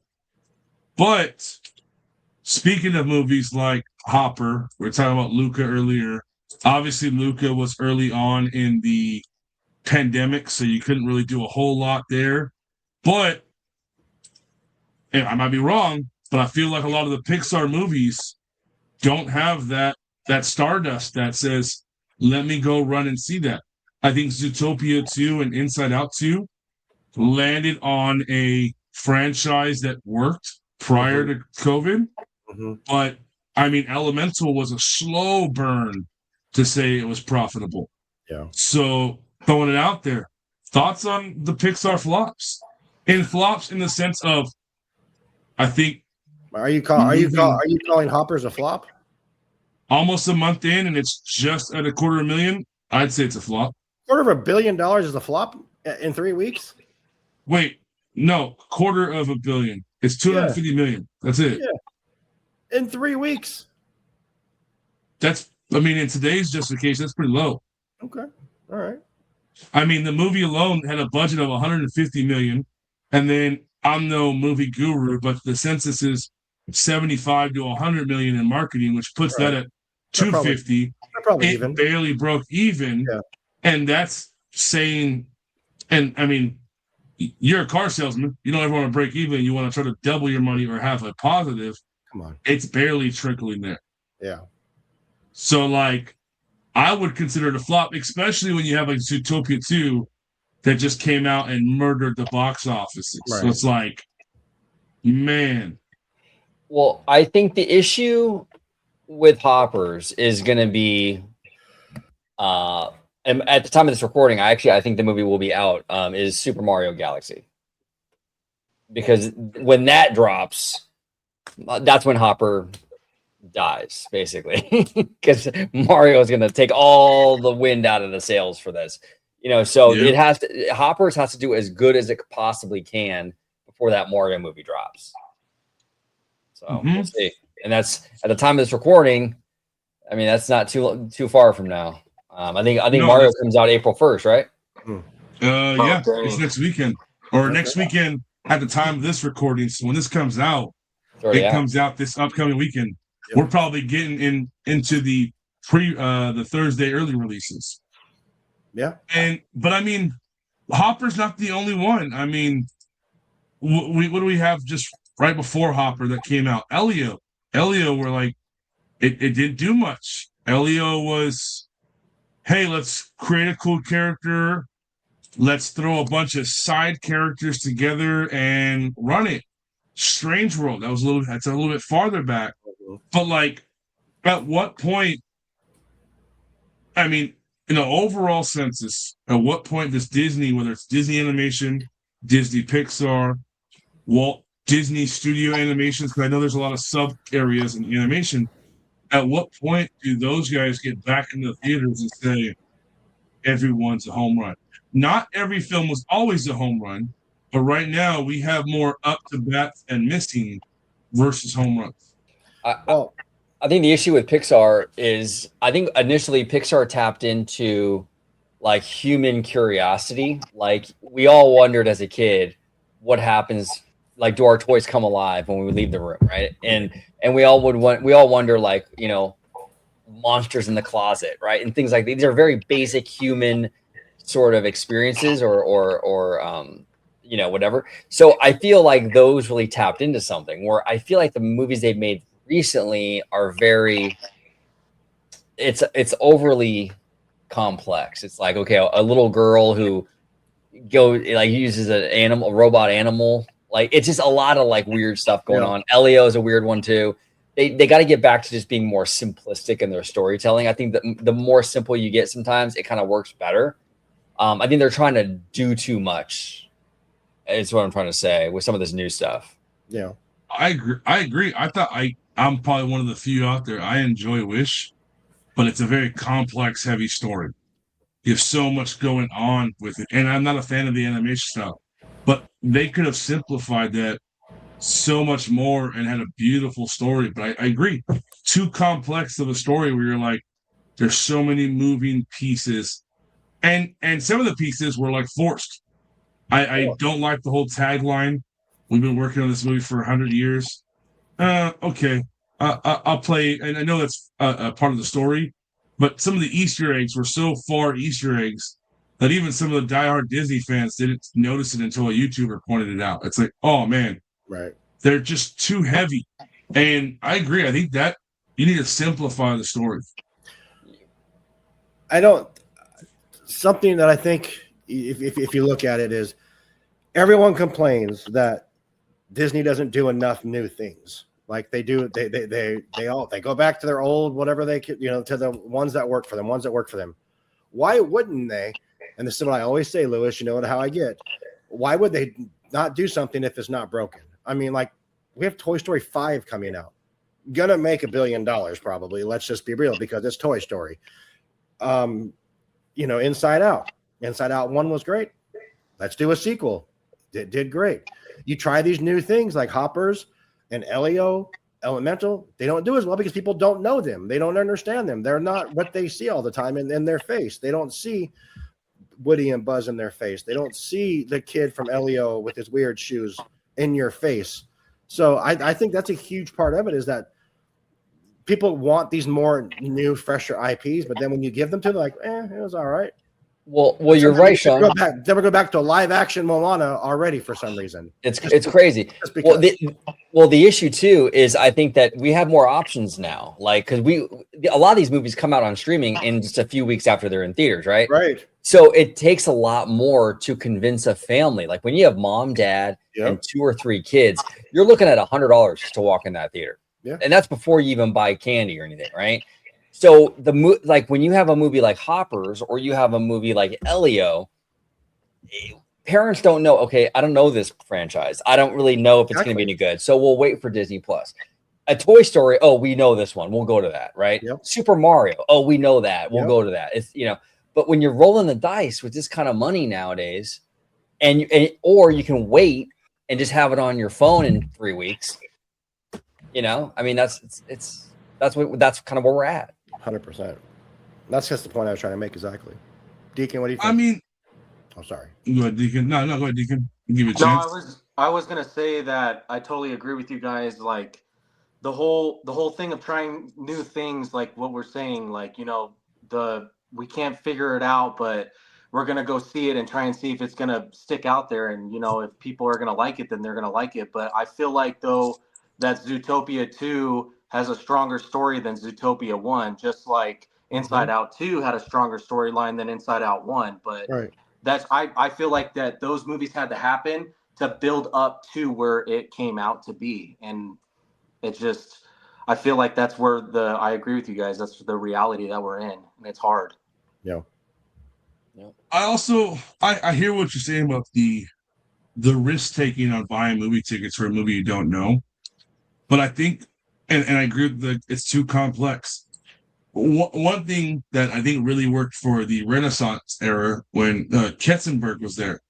But speaking of movies like Hopper, we were talking about Luca earlier. Obviously, Luca was early on in the pandemic, so you couldn't really do a whole lot there. But, and I might be wrong, but I feel like a lot of the Pixar movies don't have that that stardust that says, let me go run and see that. I think Zootopia 2 and Inside Out 2 landed on a franchise that worked prior to COVID. But I mean, Elemental was a slow burn to say it was profitable. Yeah. So throwing it out there, thoughts on the Pixar flops? And flops in the sense of, I think, Are you calling Hoppers a flop? almost a month in and it's just at $250,000. I'd say it's a flop. $250 million is a flop in 3 weeks? Wait, no, $250 million. It's 250 million. That's it. Yeah. In 3 weeks. That's, I mean, in today's justification, that's pretty low. Okay. All right. I mean, the movie alone had a budget of 150 million, and then I'm no movie guru, but the census is 75 to 100 million in marketing, which puts that at 250. They're probably it even. barely broke even, and that's saying, and I mean, you're a car salesman. You don't ever want to break even. You want to try to double your money or have a positive. Come on. It's barely trickling there. Yeah. So, like, I would consider it a flop, especially when you have like Zootopia 2 that just came out and murdered the box offices. Right. So it's like, man. Well, I think the issue with Hoppers is going to be, and at the time of this recording, I think the movie will be out, is Super Mario Galaxy. Because when that drops, that's when Hopper dies, basically. Because Mario is going to take all the wind out of the sails for this. You know, so it has to, Hoppers has to do as good as it possibly can before that Mario movie drops. So we'll see. And that's at the time of this recording. I mean, that's not too far from now. I think Mario comes out April 1st, right? Yeah, it's next weekend or next weekend at the time of this recording. So when this comes out, comes out this upcoming weekend. Yep. We're probably getting into the the Thursday early releases. Yeah. But I mean, Hopper's not the only one. I mean, what do we have just right before Hopper that came out? Elio were like, it didn't do much. Elio was, hey, let's create a cool character. Let's throw a bunch of side characters together and run it. Strange World, that's a little bit farther back. But like, at what point, I mean, in an overall census, at what point does Disney, whether it's Disney Animation, Disney Pixar, Walt Disney Studio Animations, because I know there's a lot of sub areas in animation, at what point do those guys get back into the theaters and say, everyone's a home run? Not every film was always a home run, but right now we have more up to bats and missing versus home runs. I think the issue with Pixar is, I think initially Pixar tapped into like human curiosity. Like we all wondered as a kid, what happens? Like, do our toys come alive when we leave the room, right? And we all wonder, like, you know, monsters in the closet, right? And things like these are very basic human sort of experiences, or you know, whatever. So I feel like those really tapped into something where I feel like the movies they've made recently are very, it's overly complex. It's like, okay, a little girl who uses a robot animal. Like, it's just a lot of like weird stuff going on. Elio is a weird one too. They got to get back to just being more simplistic in their storytelling. I think that the more simple you get, sometimes it kind of works better. I think they're trying to do too much. Is what I'm trying to say with some of this new stuff. Yeah, I agree. I thought I'm probably one of the few out there. I enjoy Wish, but it's a very complex, heavy story. You have so much going on with it, and I'm not a fan of the animation style. But they could have simplified that so much more and had a beautiful story. But I agree. Too complex of a story where you're like, there's so many moving pieces. And some of the pieces were like forced. I don't like the whole tagline. We've been working on this movie for 100 years. Okay. I'll play. And I know that's a part of the story. But some of the Easter eggs were so far Easter eggs that even some of the diehard Disney fans didn't notice it until a YouTuber pointed it out. It's like, oh man, right. They're just too heavy. And I agree. I think that You need to simplify the story. I don't. Something that I think, if you look at it, is everyone complains that Disney doesn't do enough new things. Like they do, they go back to their old whatever they could, to the ones that work for them. Why wouldn't they? And this is what I always say, Louis. You know how I get. Why would they not do something if it's not broken? I mean, like we have Toy Story 5 coming out, gonna make $1 billion probably. Let's just be real, because it's Toy Story. Inside Out. Inside Out 1 was great. Let's do a sequel. It did great. You try these new things like Hoppers and Elio, Elemental. They don't do as well because people don't know them. They don't understand them. They're not what they see all the time in their face. They don't see Woody and Buzz in their face. They don't see the kid from Elio with his weird shoes in your face. So I think that's a huge part of it, is that people want these more new, fresher IPs, but then when you give them to them, like, it was all right. Well, you're right, Sean. Then we go back to a live action Moana already for some reason. It's crazy. Well, the issue too is I think that we have more options now. Like, because a lot of these movies come out on streaming in just a few weeks after they're in theaters, right? Right. So it takes a lot more to convince a family. Like when you have mom, dad, and 2 or 3 kids, you're looking at $100 just to walk in that theater. Yeah. And that's before you even buy candy or anything, right? So like when you have a movie like Hoppers or you have a movie like Elio, parents don't know. Okay, I don't know this franchise. I don't really know if it's going to be any good. So we'll wait for Disney Plus. A Toy Story. Oh, we know this one. We'll go to that, right? Yep. Super Mario. Oh, we know that. We'll go to that. It's But when you're rolling the dice with this kind of money nowadays, or you can wait and just have it on your phone in 3 weeks. I mean that's kind of where we're at. 100%. That's just the point I was trying to make exactly. Deacon, what do you think? I mean, sorry. Go ahead, Deacon. No, go ahead, Deacon. Give it a chance. I was gonna say that I totally agree with you guys. Like the whole thing of trying new things, like what we're saying, like we can't figure it out, but we're gonna go see it and try and see if it's gonna stick out there, and if people are gonna like it, then they're gonna like it. But I feel like though that Zootopia 2 has a stronger story than Zootopia 1, just like Inside Out 2 had a stronger storyline than Inside Out 1. But I feel like that those movies had to happen to build up to where it came out to be. And it just, I feel like that's where I agree with you guys. That's the reality that we're in, and it's hard. Yeah. I hear what you're saying about the risk taking on buying movie tickets for a movie you don't know. But I think, and I agree that it's too complex. One thing that I think really worked for the Renaissance era when Katzenberg was there.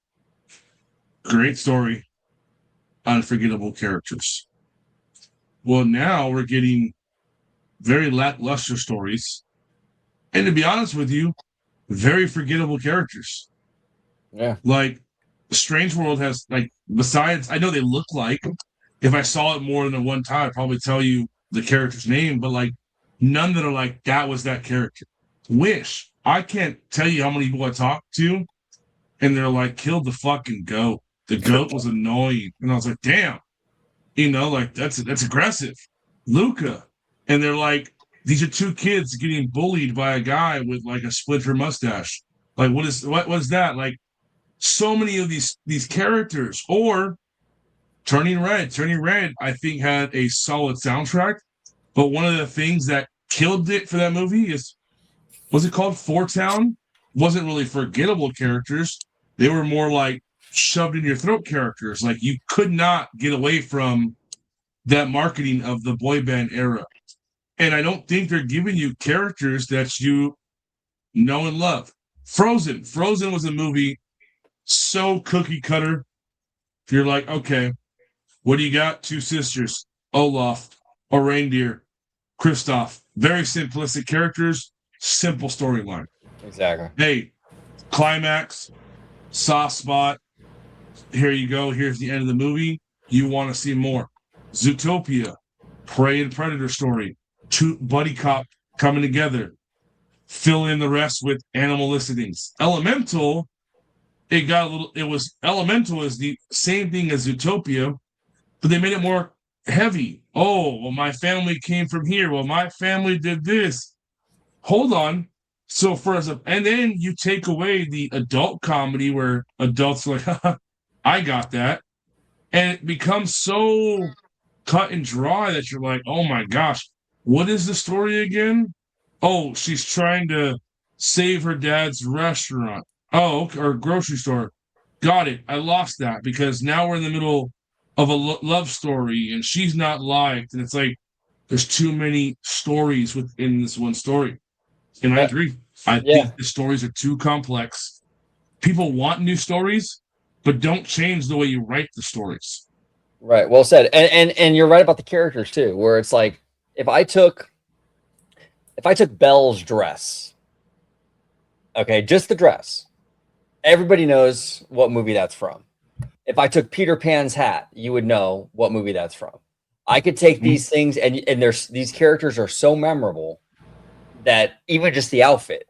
Great story, unforgettable characters. Well, now we're getting very lackluster stories. And to be honest with you, very forgettable characters. Yeah. Like Strange World has, like, besides, I know they look like, if I saw it more than one time, I'd probably tell you the character's name, but like none that are like, that was that character. Wish. I can't tell you how many people I talked to, and they're like, killed the fucking goat. The goat was annoying. And I was like, damn. Like that's aggressive. Luca. And they're like, these are 2 kids getting bullied by a guy with like a splinter mustache. Like, what is that? Like, so many of these characters. Or Turning Red, I think, had a solid soundtrack, but one of the things that killed it for that movie was it called Four Town? Wasn't really forgettable characters. They were more like shoved in your throat characters. Like you could not get away from that marketing of the boy band era. And I don't think they're giving you characters that you know and love. Frozen was a movie so cookie cutter. If you're like, okay, what do you got? 2 sisters, Olaf, a reindeer, Kristoff. Very simplistic characters, simple storyline. Exactly. Hey, climax, soft spot. Here you go. Here's the end of the movie. You want to see more. Zootopia, prey and predator story. 2 buddy cop coming together. Fill in the rest with animalistic things. Elemental, Elemental is the same thing as Zootopia, but they made it more heavy. Oh, well, my family came from here. Well, my family did this. Hold on. So and then you take away the adult comedy where adults are like, haha, I got that. And it becomes so cut and dry that you're like, oh my gosh, what is the story again? Oh, she's trying to save her dad's restaurant. Oh, or grocery store. Got it. I lost that because now we're in the middle of a love story and she's not liked. And it's like, there's too many stories within this one story. And I agree. I think the stories are too complex. People want new stories, but don't change the way you write the stories. Right. Well said. And you're right about the characters too, where it's like, if I took Belle's dress, okay, just the dress, everybody knows what movie that's from. If I took Peter Pan's hat, you would know what movie that's from. I could take these things and these characters are so memorable that even just the outfit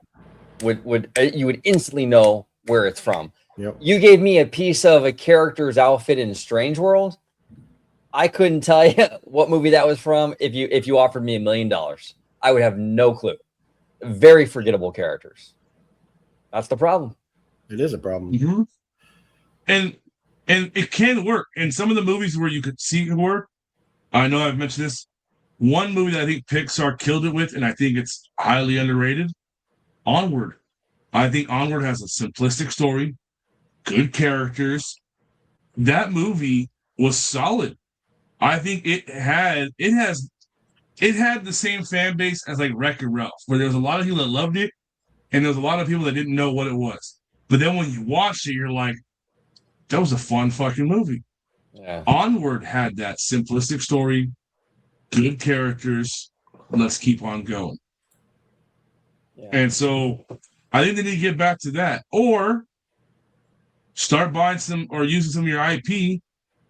would you would instantly know where it's from. Yep. You gave me a piece of a character's outfit in Strange World. I couldn't tell you what movie that was from if you offered me $1 million. I would have no clue. Very forgettable characters. That's the problem. It is a problem. Mm-hmm. And it can work. In some of the movies where you could see it work, I know I've mentioned this. One movie that I think Pixar killed it with, and I think it's highly underrated, Onward. I think Onward has a simplistic story, good characters. That movie was solid. I think it had the same fan base as like Wreck-It Ralph, where there was a lot of people that loved it, and there was a lot of people that didn't know what it was. But then when you watched it, you're like, that was a fun fucking movie. Yeah. Onward had that simplistic story, good characters. Let's keep on going. Yeah. And so I think they need to get back to that, or start buying some or using some of your IP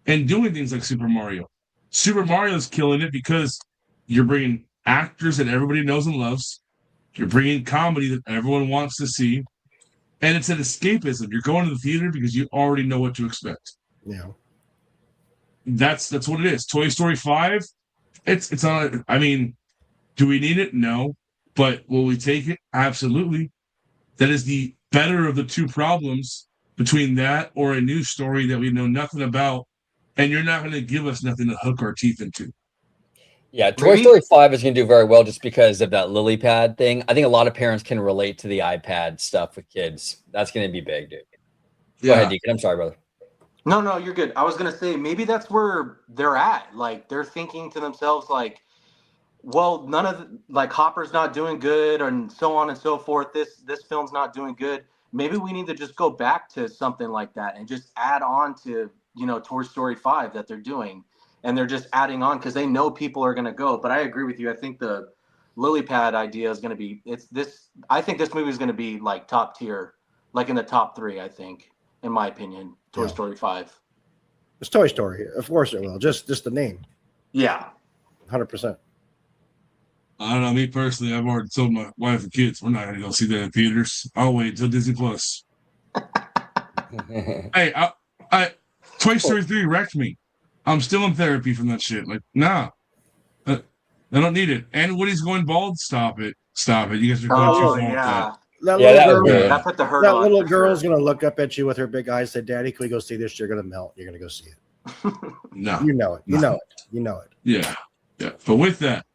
and doing things like Super Mario. Super Mario is killing it because you're bringing actors that everybody knows and loves. You're bringing comedy that everyone wants to see. And it's an escapism. You're going to the theater because you already know what to expect. Yeah. That's what it is. Toy Story 5, it's on. I mean, do we need it? No. But will we take it? Absolutely. That is the better of the two problems between that or a new story that we know nothing about, and you're not going to give us nothing to hook our teeth into. Yeah, Toy Story 5 is going to do very well just because of that lily pad thing. I think a lot of parents can relate to the iPad stuff with kids. That's going to be big, dude. Go ahead, Deacon. I'm sorry, brother. No, you're good. I was going to say, maybe that's where they're at. Like, they're thinking to themselves, like, well, Hopper's not doing good and so on and so forth. This film's not doing good. Maybe we need to just go back to something like that and just add on to, Toy Story 5 that they're doing. And they're just adding on because they know people are going to go. But I agree with you. I think the lily pad idea is going to be I think this movie is going to be like top tier, like in the top 3, I think, in my opinion, Toy Story 5. It's Toy Story. Of course it will. Just the name. Yeah. 100%. I don't know. Me personally, I've already told my wife and kids we're not going to go see that in theaters. I'll wait until Disney Plus. Hey, Toy Story 3 wrecked me. I'm still in therapy from that shit. Like, nah. I don't need it. And Woody's going bald. Stop it. You guys are going too far with that. That put the hurt that on little for girl's sure. going to look up at you with her big eyes, say, Daddy, can we go see this? You're going to melt. You're going to go see it. No. You know it. You know it. Yeah. But with that,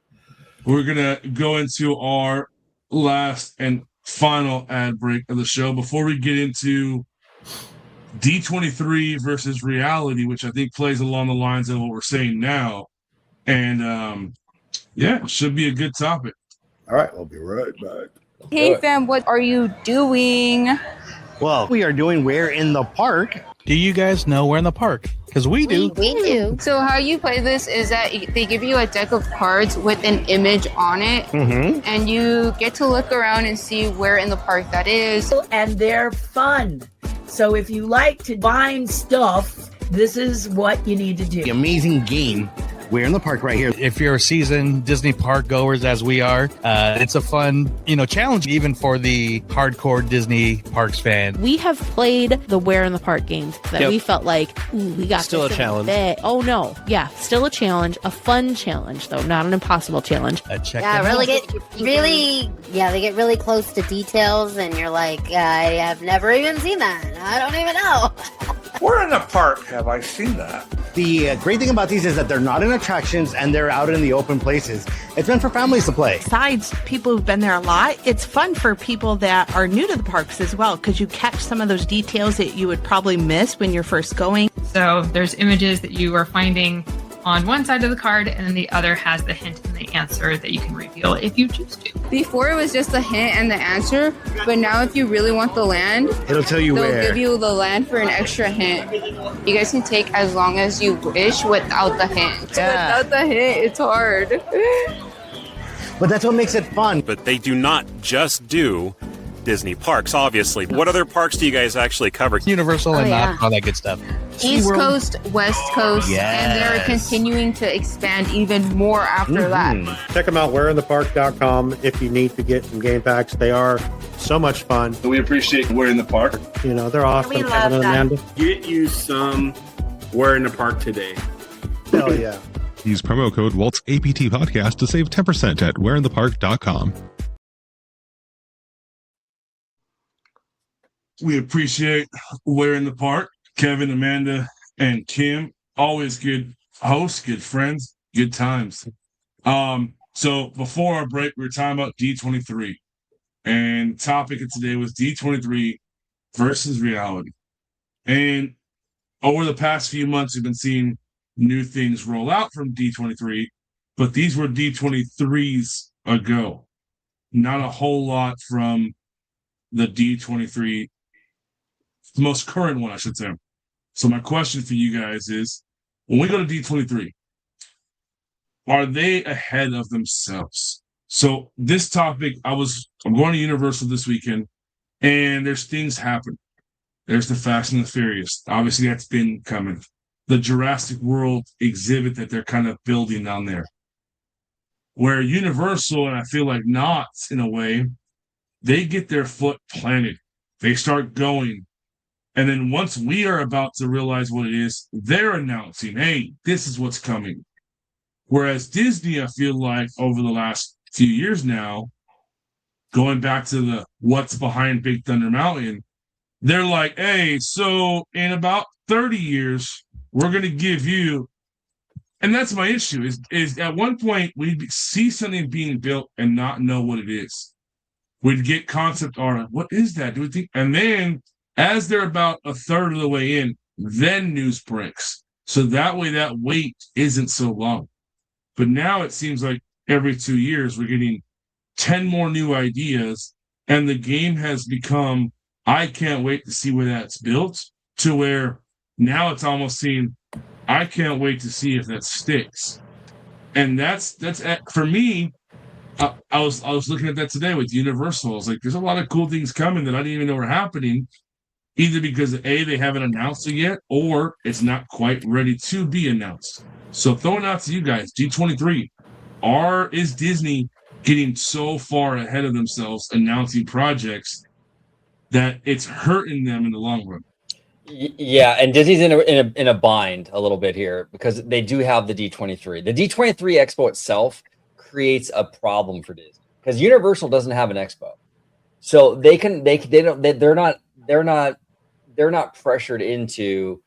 we're going to go into our last and final ad break of the show before we get into D23 versus reality, which I think plays along the lines of what we're saying now. And it should be a good topic. All right, we'll be right back. Hey fam, what are you doing? Well, we are doing Where in the Park. Do you guys know Where in the Park? Because we do. We do. So how you play this is that they give you a deck of cards with an image on it, and you get to look around and see where in the park that is. And they're fun. So if you like to find stuff, this is what you need to do. The amazing game We're in the park right here. If you're a seasoned Disney park goers as we are, it's a fun, challenge even for the hardcore Disney parks fan. We have played the Where in the Park games that we felt like, ooh, we got still this a challenge. Oh no, yeah, still a challenge, a fun challenge though, not an impossible challenge. Check Yeah, them really out. they get really close to details, and you're like, I have never even seen that. I don't even know. Where in the park have I seen that? The great thing about these is that they're not in attractions and they're out in the open places. It's meant for families to play. Besides people who've been there a lot, it's fun for people that are new to the parks as well, because you catch some of those details that you would probably miss when you're first going. So there's images that you are finding on one side of the card, and then the other has the hint and the answer that you can reveal if you choose to. Before it was just the hint and the answer, but now if you really want the land, It'll tell you they'll where. give you the land for an extra hint. You guys can take as long as you wish without the hint. Yeah. Without the hint, it's hard. But that's what makes it fun. But they do not just do Disney parks, obviously. What other parks do you guys actually cover? Universal and not all that good stuff. East Coast, West Coast, and they're Yes. continuing to expand even more after that. Check them out, whereinthepark.com, if you need to get some game packs. They are so much fun. We appreciate We're in the Park. They're awesome. We love Kevin and that. Amanda. Get you some We're in the Park today. Hell yeah. Use promo code Walt's APT Podcast to save 10% at whereinthepark.com. We appreciate We're in the Park, Kevin, Amanda, and Kim. Always good hosts, good friends, good times. So before our break, we were talking about D23. And the topic of today was D23 versus reality. And over the past few months, we've been seeing new things roll out from D23, but these were D23s ago. Not a whole lot from the D23, the most current one, I should say. So my question for you guys is, when we go to D23, are they ahead of themselves? So this topic, I'm going to Universal this weekend, and there's things happen. There's the Fast and the Furious. Obviously, that's been coming. The Jurassic World exhibit that they're kind of building down there. Where Universal, and I feel like Knott's in a way, they get their foot planted. They start going. And then once we are about to realize what it is, they're announcing, hey, this is what's coming. Whereas Disney, I feel like over the last few years now, going back to the what's behind Big Thunder Mountain, they're like, hey, so in about 30 years, we're going to give you, and that's my issue, is at one point we'd see something being built and not know what it is. We'd get concept art. What is that? Do we think? And then as they're about a third of the way in, then news breaks. So that way that wait isn't so long. But now it seems like every 2 years we're getting 10 more new ideas, and the game has become, I can't wait to see where that's built, to where now it's almost seeing, I can't wait to see if that sticks. And that's for me. I was looking at that today with Universal. I was like, there's a lot of cool things coming that I didn't even know were happening, either because A, they haven't announced it yet, or it's not quite ready to be announced. So throwing out to you guys, D23, is Disney getting so far ahead of themselves announcing projects that it's hurting them in the long run? Yeah, and Disney's in a bind a little bit here because they do have the D23. The D23 Expo itself creates a problem for Disney because Universal doesn't have an expo, so they're not pressured into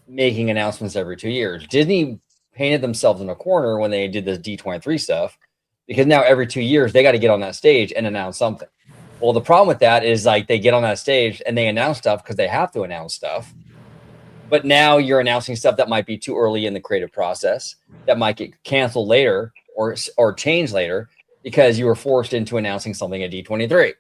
making announcements every 2 years. Disney painted themselves in a corner when they did this D23 stuff because now every 2 years they got to get on that stage and announce something. Well, the problem with that is like they get on that stage and they announce stuff because they have to announce stuff. But now you're announcing stuff that might be too early in the creative process, that might get canceled later or changed later because you were forced into announcing something at D23.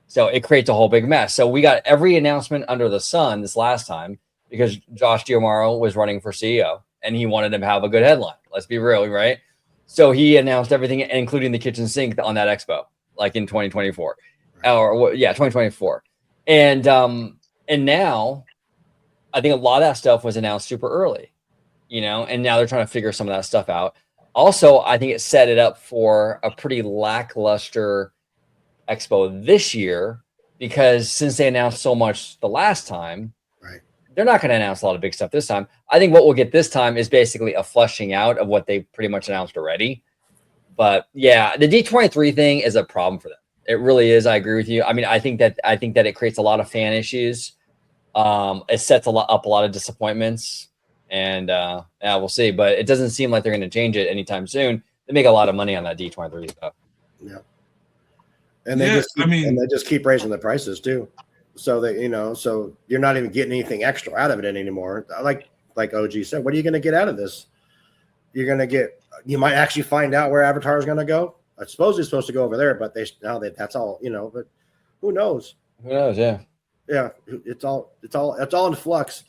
So it creates a whole big mess. So we got every announcement under the sun this last time because Josh Giamaro was running for CEO and he wanted to have a good headline. Let's be real, right? So he announced everything, including the kitchen sink on that expo, like in 2024. 2024. And now I think a lot of that stuff was announced super early, and now they're trying to figure some of that stuff out. Also, I think it set it up for a pretty lackluster expo this year because since they announced so much the last time, right, they're not going to announce a lot of big stuff this time. I think what we'll get this time is basically a fleshing out of what they pretty much announced already. But yeah, the D23 thing is a problem for them. It really is. I agree with you. I mean, I think that it creates a lot of fan issues. It sets up a lot of disappointments, and yeah, we'll see. But it doesn't seem like they're going to change it anytime soon. They make a lot of money on that D23 stuff. Yeah, and they just keep raising the prices too. So that so you're not even getting anything extra out of it anymore. Like OG said, what are you going to get out of this? You might actually find out where Avatar is going to go. I suppose he's supposed to go over there, but that's all, but who knows? Who knows? Yeah. Yeah. It's all in flux.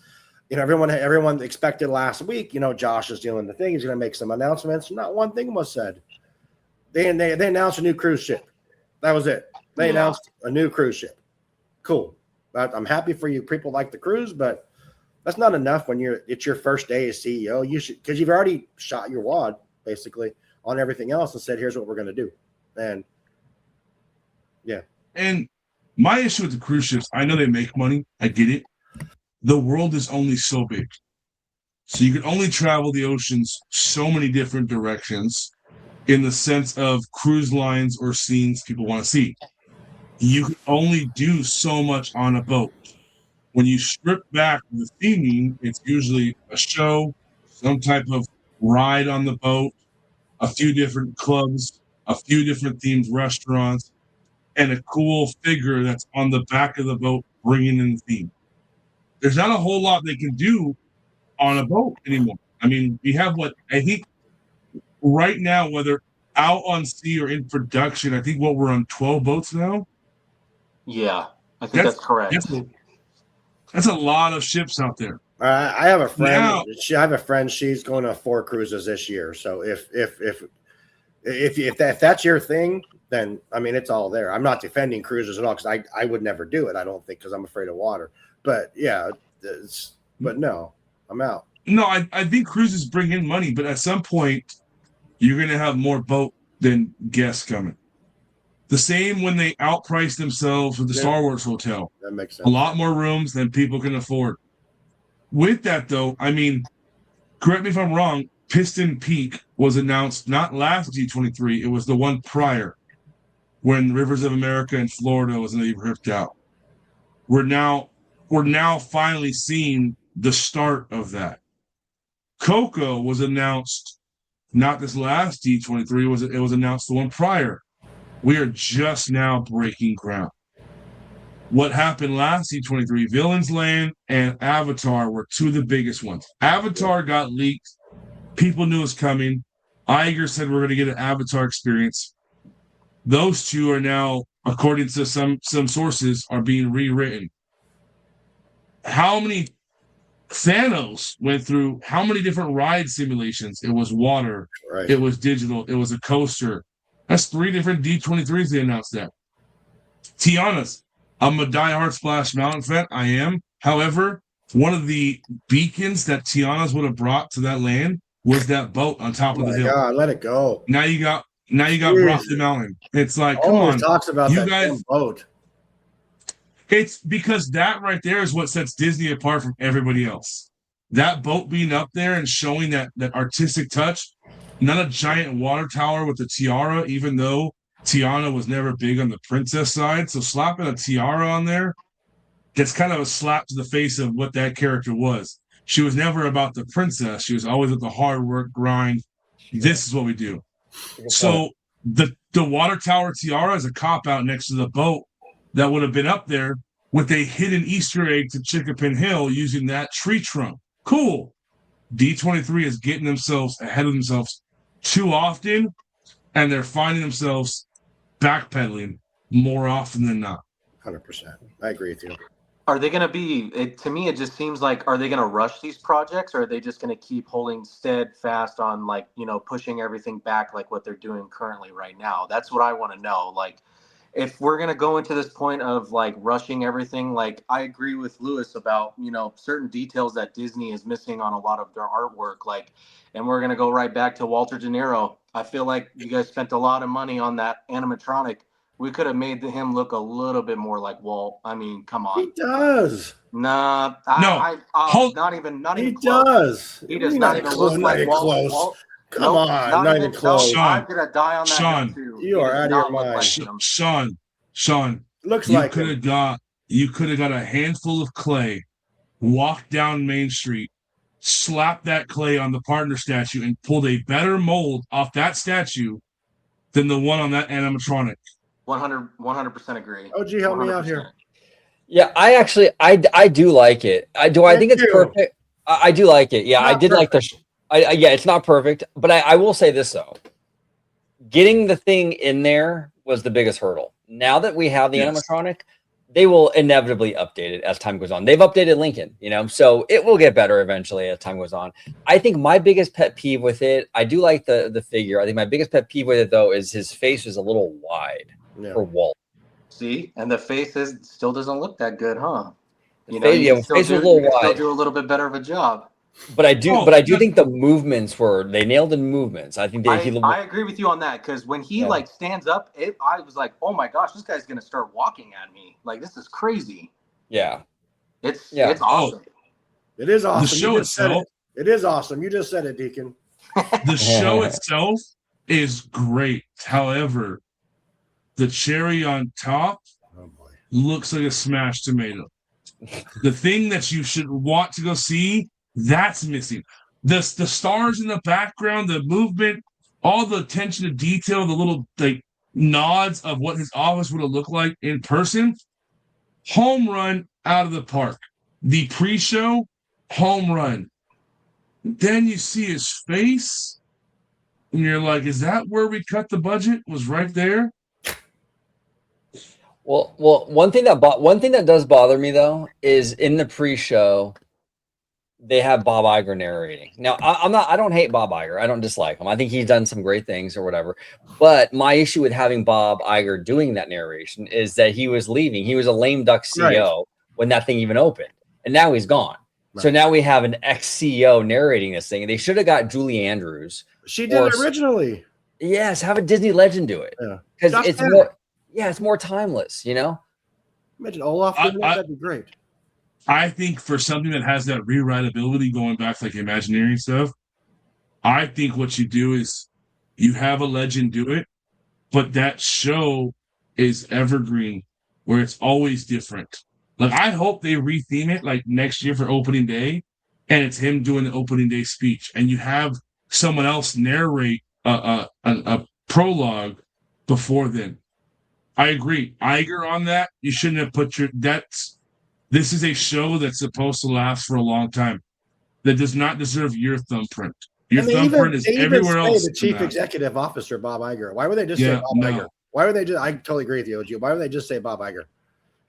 Everyone expected last week, Josh is doing the thing. He's going to make some announcements. Not one thing was said. They announced a new cruise ship. That was it. They announced a new cruise ship. Cool. I'm happy for you. People like the cruise, but that's not enough when it's your first day as CEO. You should, because you've already shot your wad basically on everything else and said, here's what we're going to do. And yeah. And my issue with the cruise ships, I know they make money. I get it. The world is only so big. So you can only travel the oceans so many different directions in the sense of cruise lines or scenes people want to see. You can only do so much on a boat. When you strip back the theming, it's usually a show, some type of ride on the boat, a few different clubs, a few different themed restaurants, and a cool figure that's on the back of the boat bringing in the theme. There's not a whole lot they can do on a boat anymore. I mean, we have what I think right now, whether out on sea or in production, I think we're on 12 boats now. Yeah, I think that's correct. That's a lot of ships out there. I have a friend. I have a friend. She's going to 4 cruises this year. So if that's your thing, then I mean it's all there. I'm not defending cruises at all because I would never do it. I don't think because I'm afraid of water. But yeah, but no, I'm out. No, I think cruises bring in money, but at some point you're going to have more boat than guests coming. The same when they outprice themselves with the Star Wars hotel. That makes sense. A lot more rooms than people can afford. With that, though, I mean, correct me if I'm wrong, Piston Peak was announced not last D23. It was the one prior when Rivers of America and Florida was ripped out. We're now finally seeing the start of that. Coco was announced not this last D23. It was announced the one prior. We are just now breaking ground. What happened last D23, Villains Land and Avatar were 2 of the biggest ones. Avatar got leaked. People knew it was coming. Iger said we're going to get an Avatar experience. Those 2 are now, according to some sources, are being rewritten. How many Thanos went through how many different ride simulations? It was water. Right. It was digital. It was a coaster. That's 3 different D23s they announced that. Tiana's. I'm a diehard Splash Mountain fan. I am. However, one of the beacons that Tiana's would have brought to that land was that boat on top of the hill. God, let it go. Now you got brought to the mountain. It's like, come on. Talks about you that guys boat. It's because that right there is what sets Disney apart from everybody else. That boat being up there and showing that artistic touch, not a giant water tower with a tiara, even though Tiana was never big on the princess side. So slapping a tiara on there, that's kind of a slap to the face of what that character was. She was never about the princess. She was always with the hard work, grind. This is what we do. So the water tower tiara is a cop-out next to the boat that would have been up there with a hidden Easter egg to Chickapin Hill using that tree trunk. Cool. D23 is getting themselves ahead of themselves too often, and they're finding themselves backpedaling more often than not. 100%. I agree with you. Are they going to be, to me, it just seems like, are they going to rush these projects, or are they just going to keep holding steadfast on, like, pushing everything back like what they're doing currently right now? That's what I want to know. Like, if we're gonna go into this point of like rushing everything, like I agree with Louis about certain details that Disney is missing on a lot of their artwork. Like, and we're gonna go right back to Walter De Niro. I feel like you guys spent a lot of money on that animatronic. We could have made him look a little bit more like Walt. I mean, come on. He does. Nah, not even He close. does. He does not even look like Walt. Come on, not even close. I'm gonna die on that Sean, hill too. You are out of your mind. Sean, looks you like could have got a handful of clay, walked down Main Street, slapped that clay on the partner statue, and pulled a better mold off that statue than the one on that animatronic. 100% agree. OG, help me out here. Yeah, I do like it. I think it's perfect. I do like it. Yeah, I did like the. Yeah, it's not perfect, but I will say this though: getting the thing in there was the biggest hurdle. Now that we have the animatronic, they will inevitably update it as time goes on. They've updated Lincoln, so it will get better eventually as time goes on. I think my biggest pet peeve with it, I do like the figure. I think my biggest pet peeve with it though is his face is a little wide for Walt. See, and the face still doesn't look that good, huh? The face was a little wide. Still do a little bit better of a job. But I do think the movements they nailed the movements. I think I agree with you on that because when he like stands up, I was like, oh my gosh, this guy's gonna start walking at me. Like this is crazy. Yeah, it's awesome. It is awesome. The show itself. It is awesome. You just said it, Deacon. The show itself is great. However, the cherry on top looks like a smashed tomato. The thing that you should want to go see, that's missing. The stars in the background, the movement, all the attention to detail, the little nods of what his office would have looked like in person. Home run out of the park. The pre-show, home run. Then you see his face, and you're like, is that where we cut the budget? Was right there? Well, one thing that does bother me though is in the pre-show, they have Bob Iger narrating. Now, I don't hate Bob Iger. I don't dislike him. I think he's done some great things or whatever. But my issue with having Bob Iger doing that narration is that he was leaving. He was a lame duck CEO when that thing even opened, and now he's gone. Right. So now we have an ex-CEO narrating this thing. And they should have got Julie Andrews. She did it originally. Yes, have a Disney legend do it because it's more. Yeah, it's more timeless, Imagine Olaf doing that. That'd be great. I think for something that has that rewritability going back to like Imagineering stuff, I think what you do is you have a legend do it, but that show is evergreen where it's always different. Like I hope they retheme it like next year for opening day, and it's him doing the opening day speech, and you have someone else narrate a prologue before then. I agree. Iger on that. You shouldn't have put this is a show that's supposed to last for a long time. That does not deserve your thumbprint. Your thumbprint is everywhere else. The chief executive officer, Bob Iger. Why would they just say Bob Iger? Why would they just? I totally agree with you, OG. Why would they just say Bob Iger?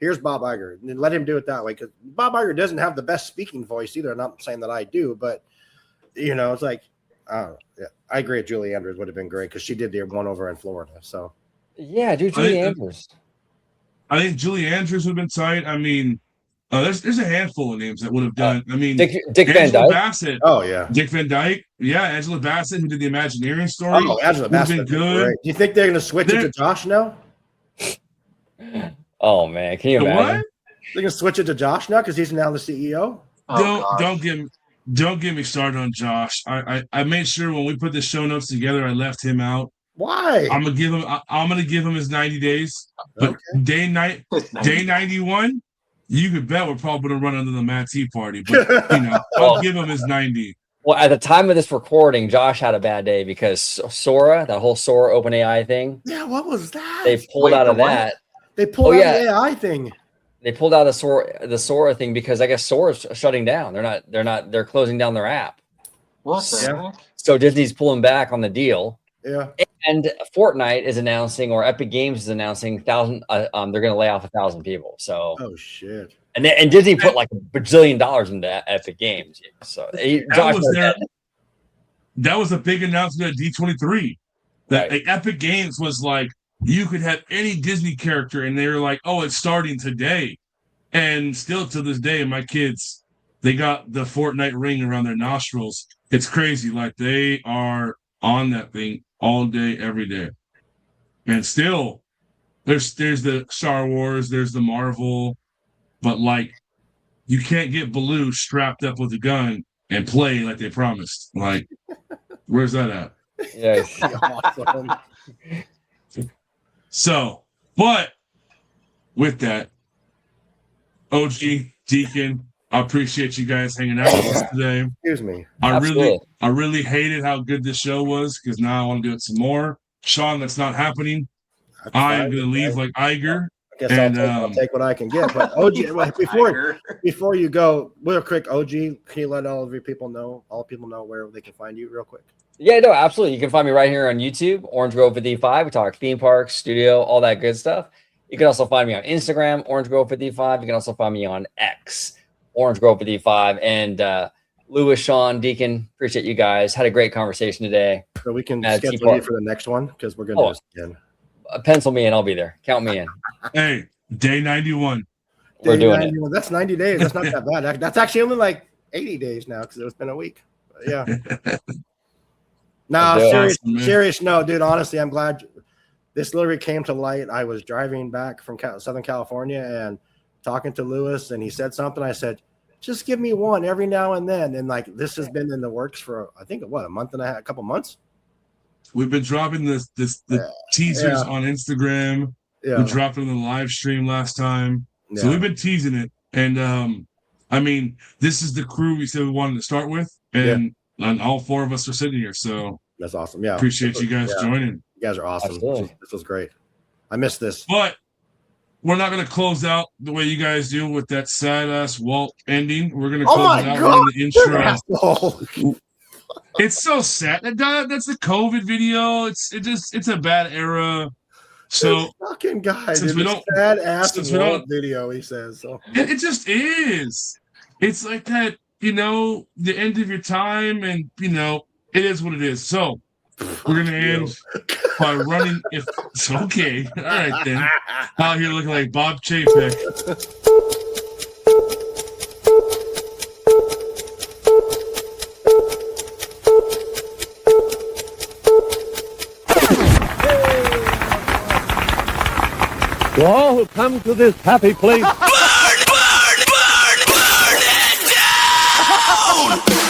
Here's Bob Iger, and let him do it that way. Because Bob Iger doesn't have the best speaking voice either. I'm not saying that I do, but it's like, I agree. With Julie Andrews would have been great because she did the one over in Florida. So. Yeah, dude, Julie Andrews. I think Julie Andrews would have been tight. I mean, there's a handful of names that would have done. I mean, Dick Van Dyke. Bassett. Oh yeah, Dick Van Dyke. Yeah, Angela Bassett, who did the Imagineering story. Oh, Angela Bassett, been good. Great. Do you think they're going to switch it to Josh now? Oh man, can you imagine? What? They're going to switch it to Josh now because he's now the CEO. Don't get me started on Josh. I made sure when we put the show notes together, I left him out. Why? I'm gonna give him his 90 days. But day 91, you could bet we're probably gonna run under the Matt Tea party. But I'll give him his 90. Well, at the time of this recording, Josh had a bad day because Sora, that whole Sora OpenAI thing. Yeah, what was that? They pulled out of that. They pulled out the AI thing. They pulled out the Sora thing because I guess Sora's shutting down. They're closing down their app. What the heck? So Disney's pulling back on the deal. Yeah. And Fortnite is announcing, or Epic Games is announcing, they're going to lay off 1,000 people. So. Oh shit. And Disney put like $1 bajillion into Epic Games. So that was a big announcement at D23. That Epic Games was like, you could have any Disney character, and they're like, "Oh, it's starting today," and still to this day, my kids, they got the Fortnite ring around their nostrils. It's crazy. Like they are on that thing all day, every day, and still, there's the Star Wars, there's the Marvel, but like, you can't get Baloo strapped up with a gun and play like they promised. Like, where's that at? Yes. Awesome. So, but with that, OG, Deacon, I appreciate you guys hanging out with us today. Excuse me. I Absolutely. really hated how good this show was because now I want to do it some more. Sean, that's not happening. I'm going to leave like Iger. I guess I'll take what I can get. But OG, wait, before you go, real quick, OG, can you let all people know where they can find you real quick? Yeah, no, absolutely. You can find me right here on YouTube, Orange Grove with D5. We talk theme parks, studio, all that good stuff. You can also find me on Instagram, Orange Grove with D5. You can also find me on X, Orange Grove with D5. And Louis, Sean, Deacon, appreciate you guys. Had a great conversation today. So we can schedule you for the next one because we're going to do this again. Pencil me in. I'll be there. Count me in. Hey, day 91. We're doing 91. That's 90 days. That's not that bad. That's actually only like 80 days now because it's been a week. But yeah. No, serious. No, dude, honestly, I'm glad this literally came to light. I was driving back from Southern California and talking to Louis, and he said something. I said, just give me one every now and then. And like, this has been in the works for, I think, a month and a half, a couple months. We've been dropping the teasers on Instagram. Yeah. We dropped it on the live stream last time. So we've been teasing it. And I mean, this is the crew we said we wanted to start with. And all four of us are sitting here. So that's awesome. Yeah. Appreciate you guys joining. You guys are awesome. Absolutely. This was great. I missed this. But we're not going to close out the way you guys do with that sad ass Walt ending. We're going to close it out with the intro. It's so sad. That's the COVID video. It's a bad era. So this fucking guy, since we don't sad ass video, he says. So it just is. It's like that, the end of your time, and it is what it is. So we're gonna end by running. If it's okay, all right then. Out here looking like Bob Chapek. To all who come to this happy place, Burn it down!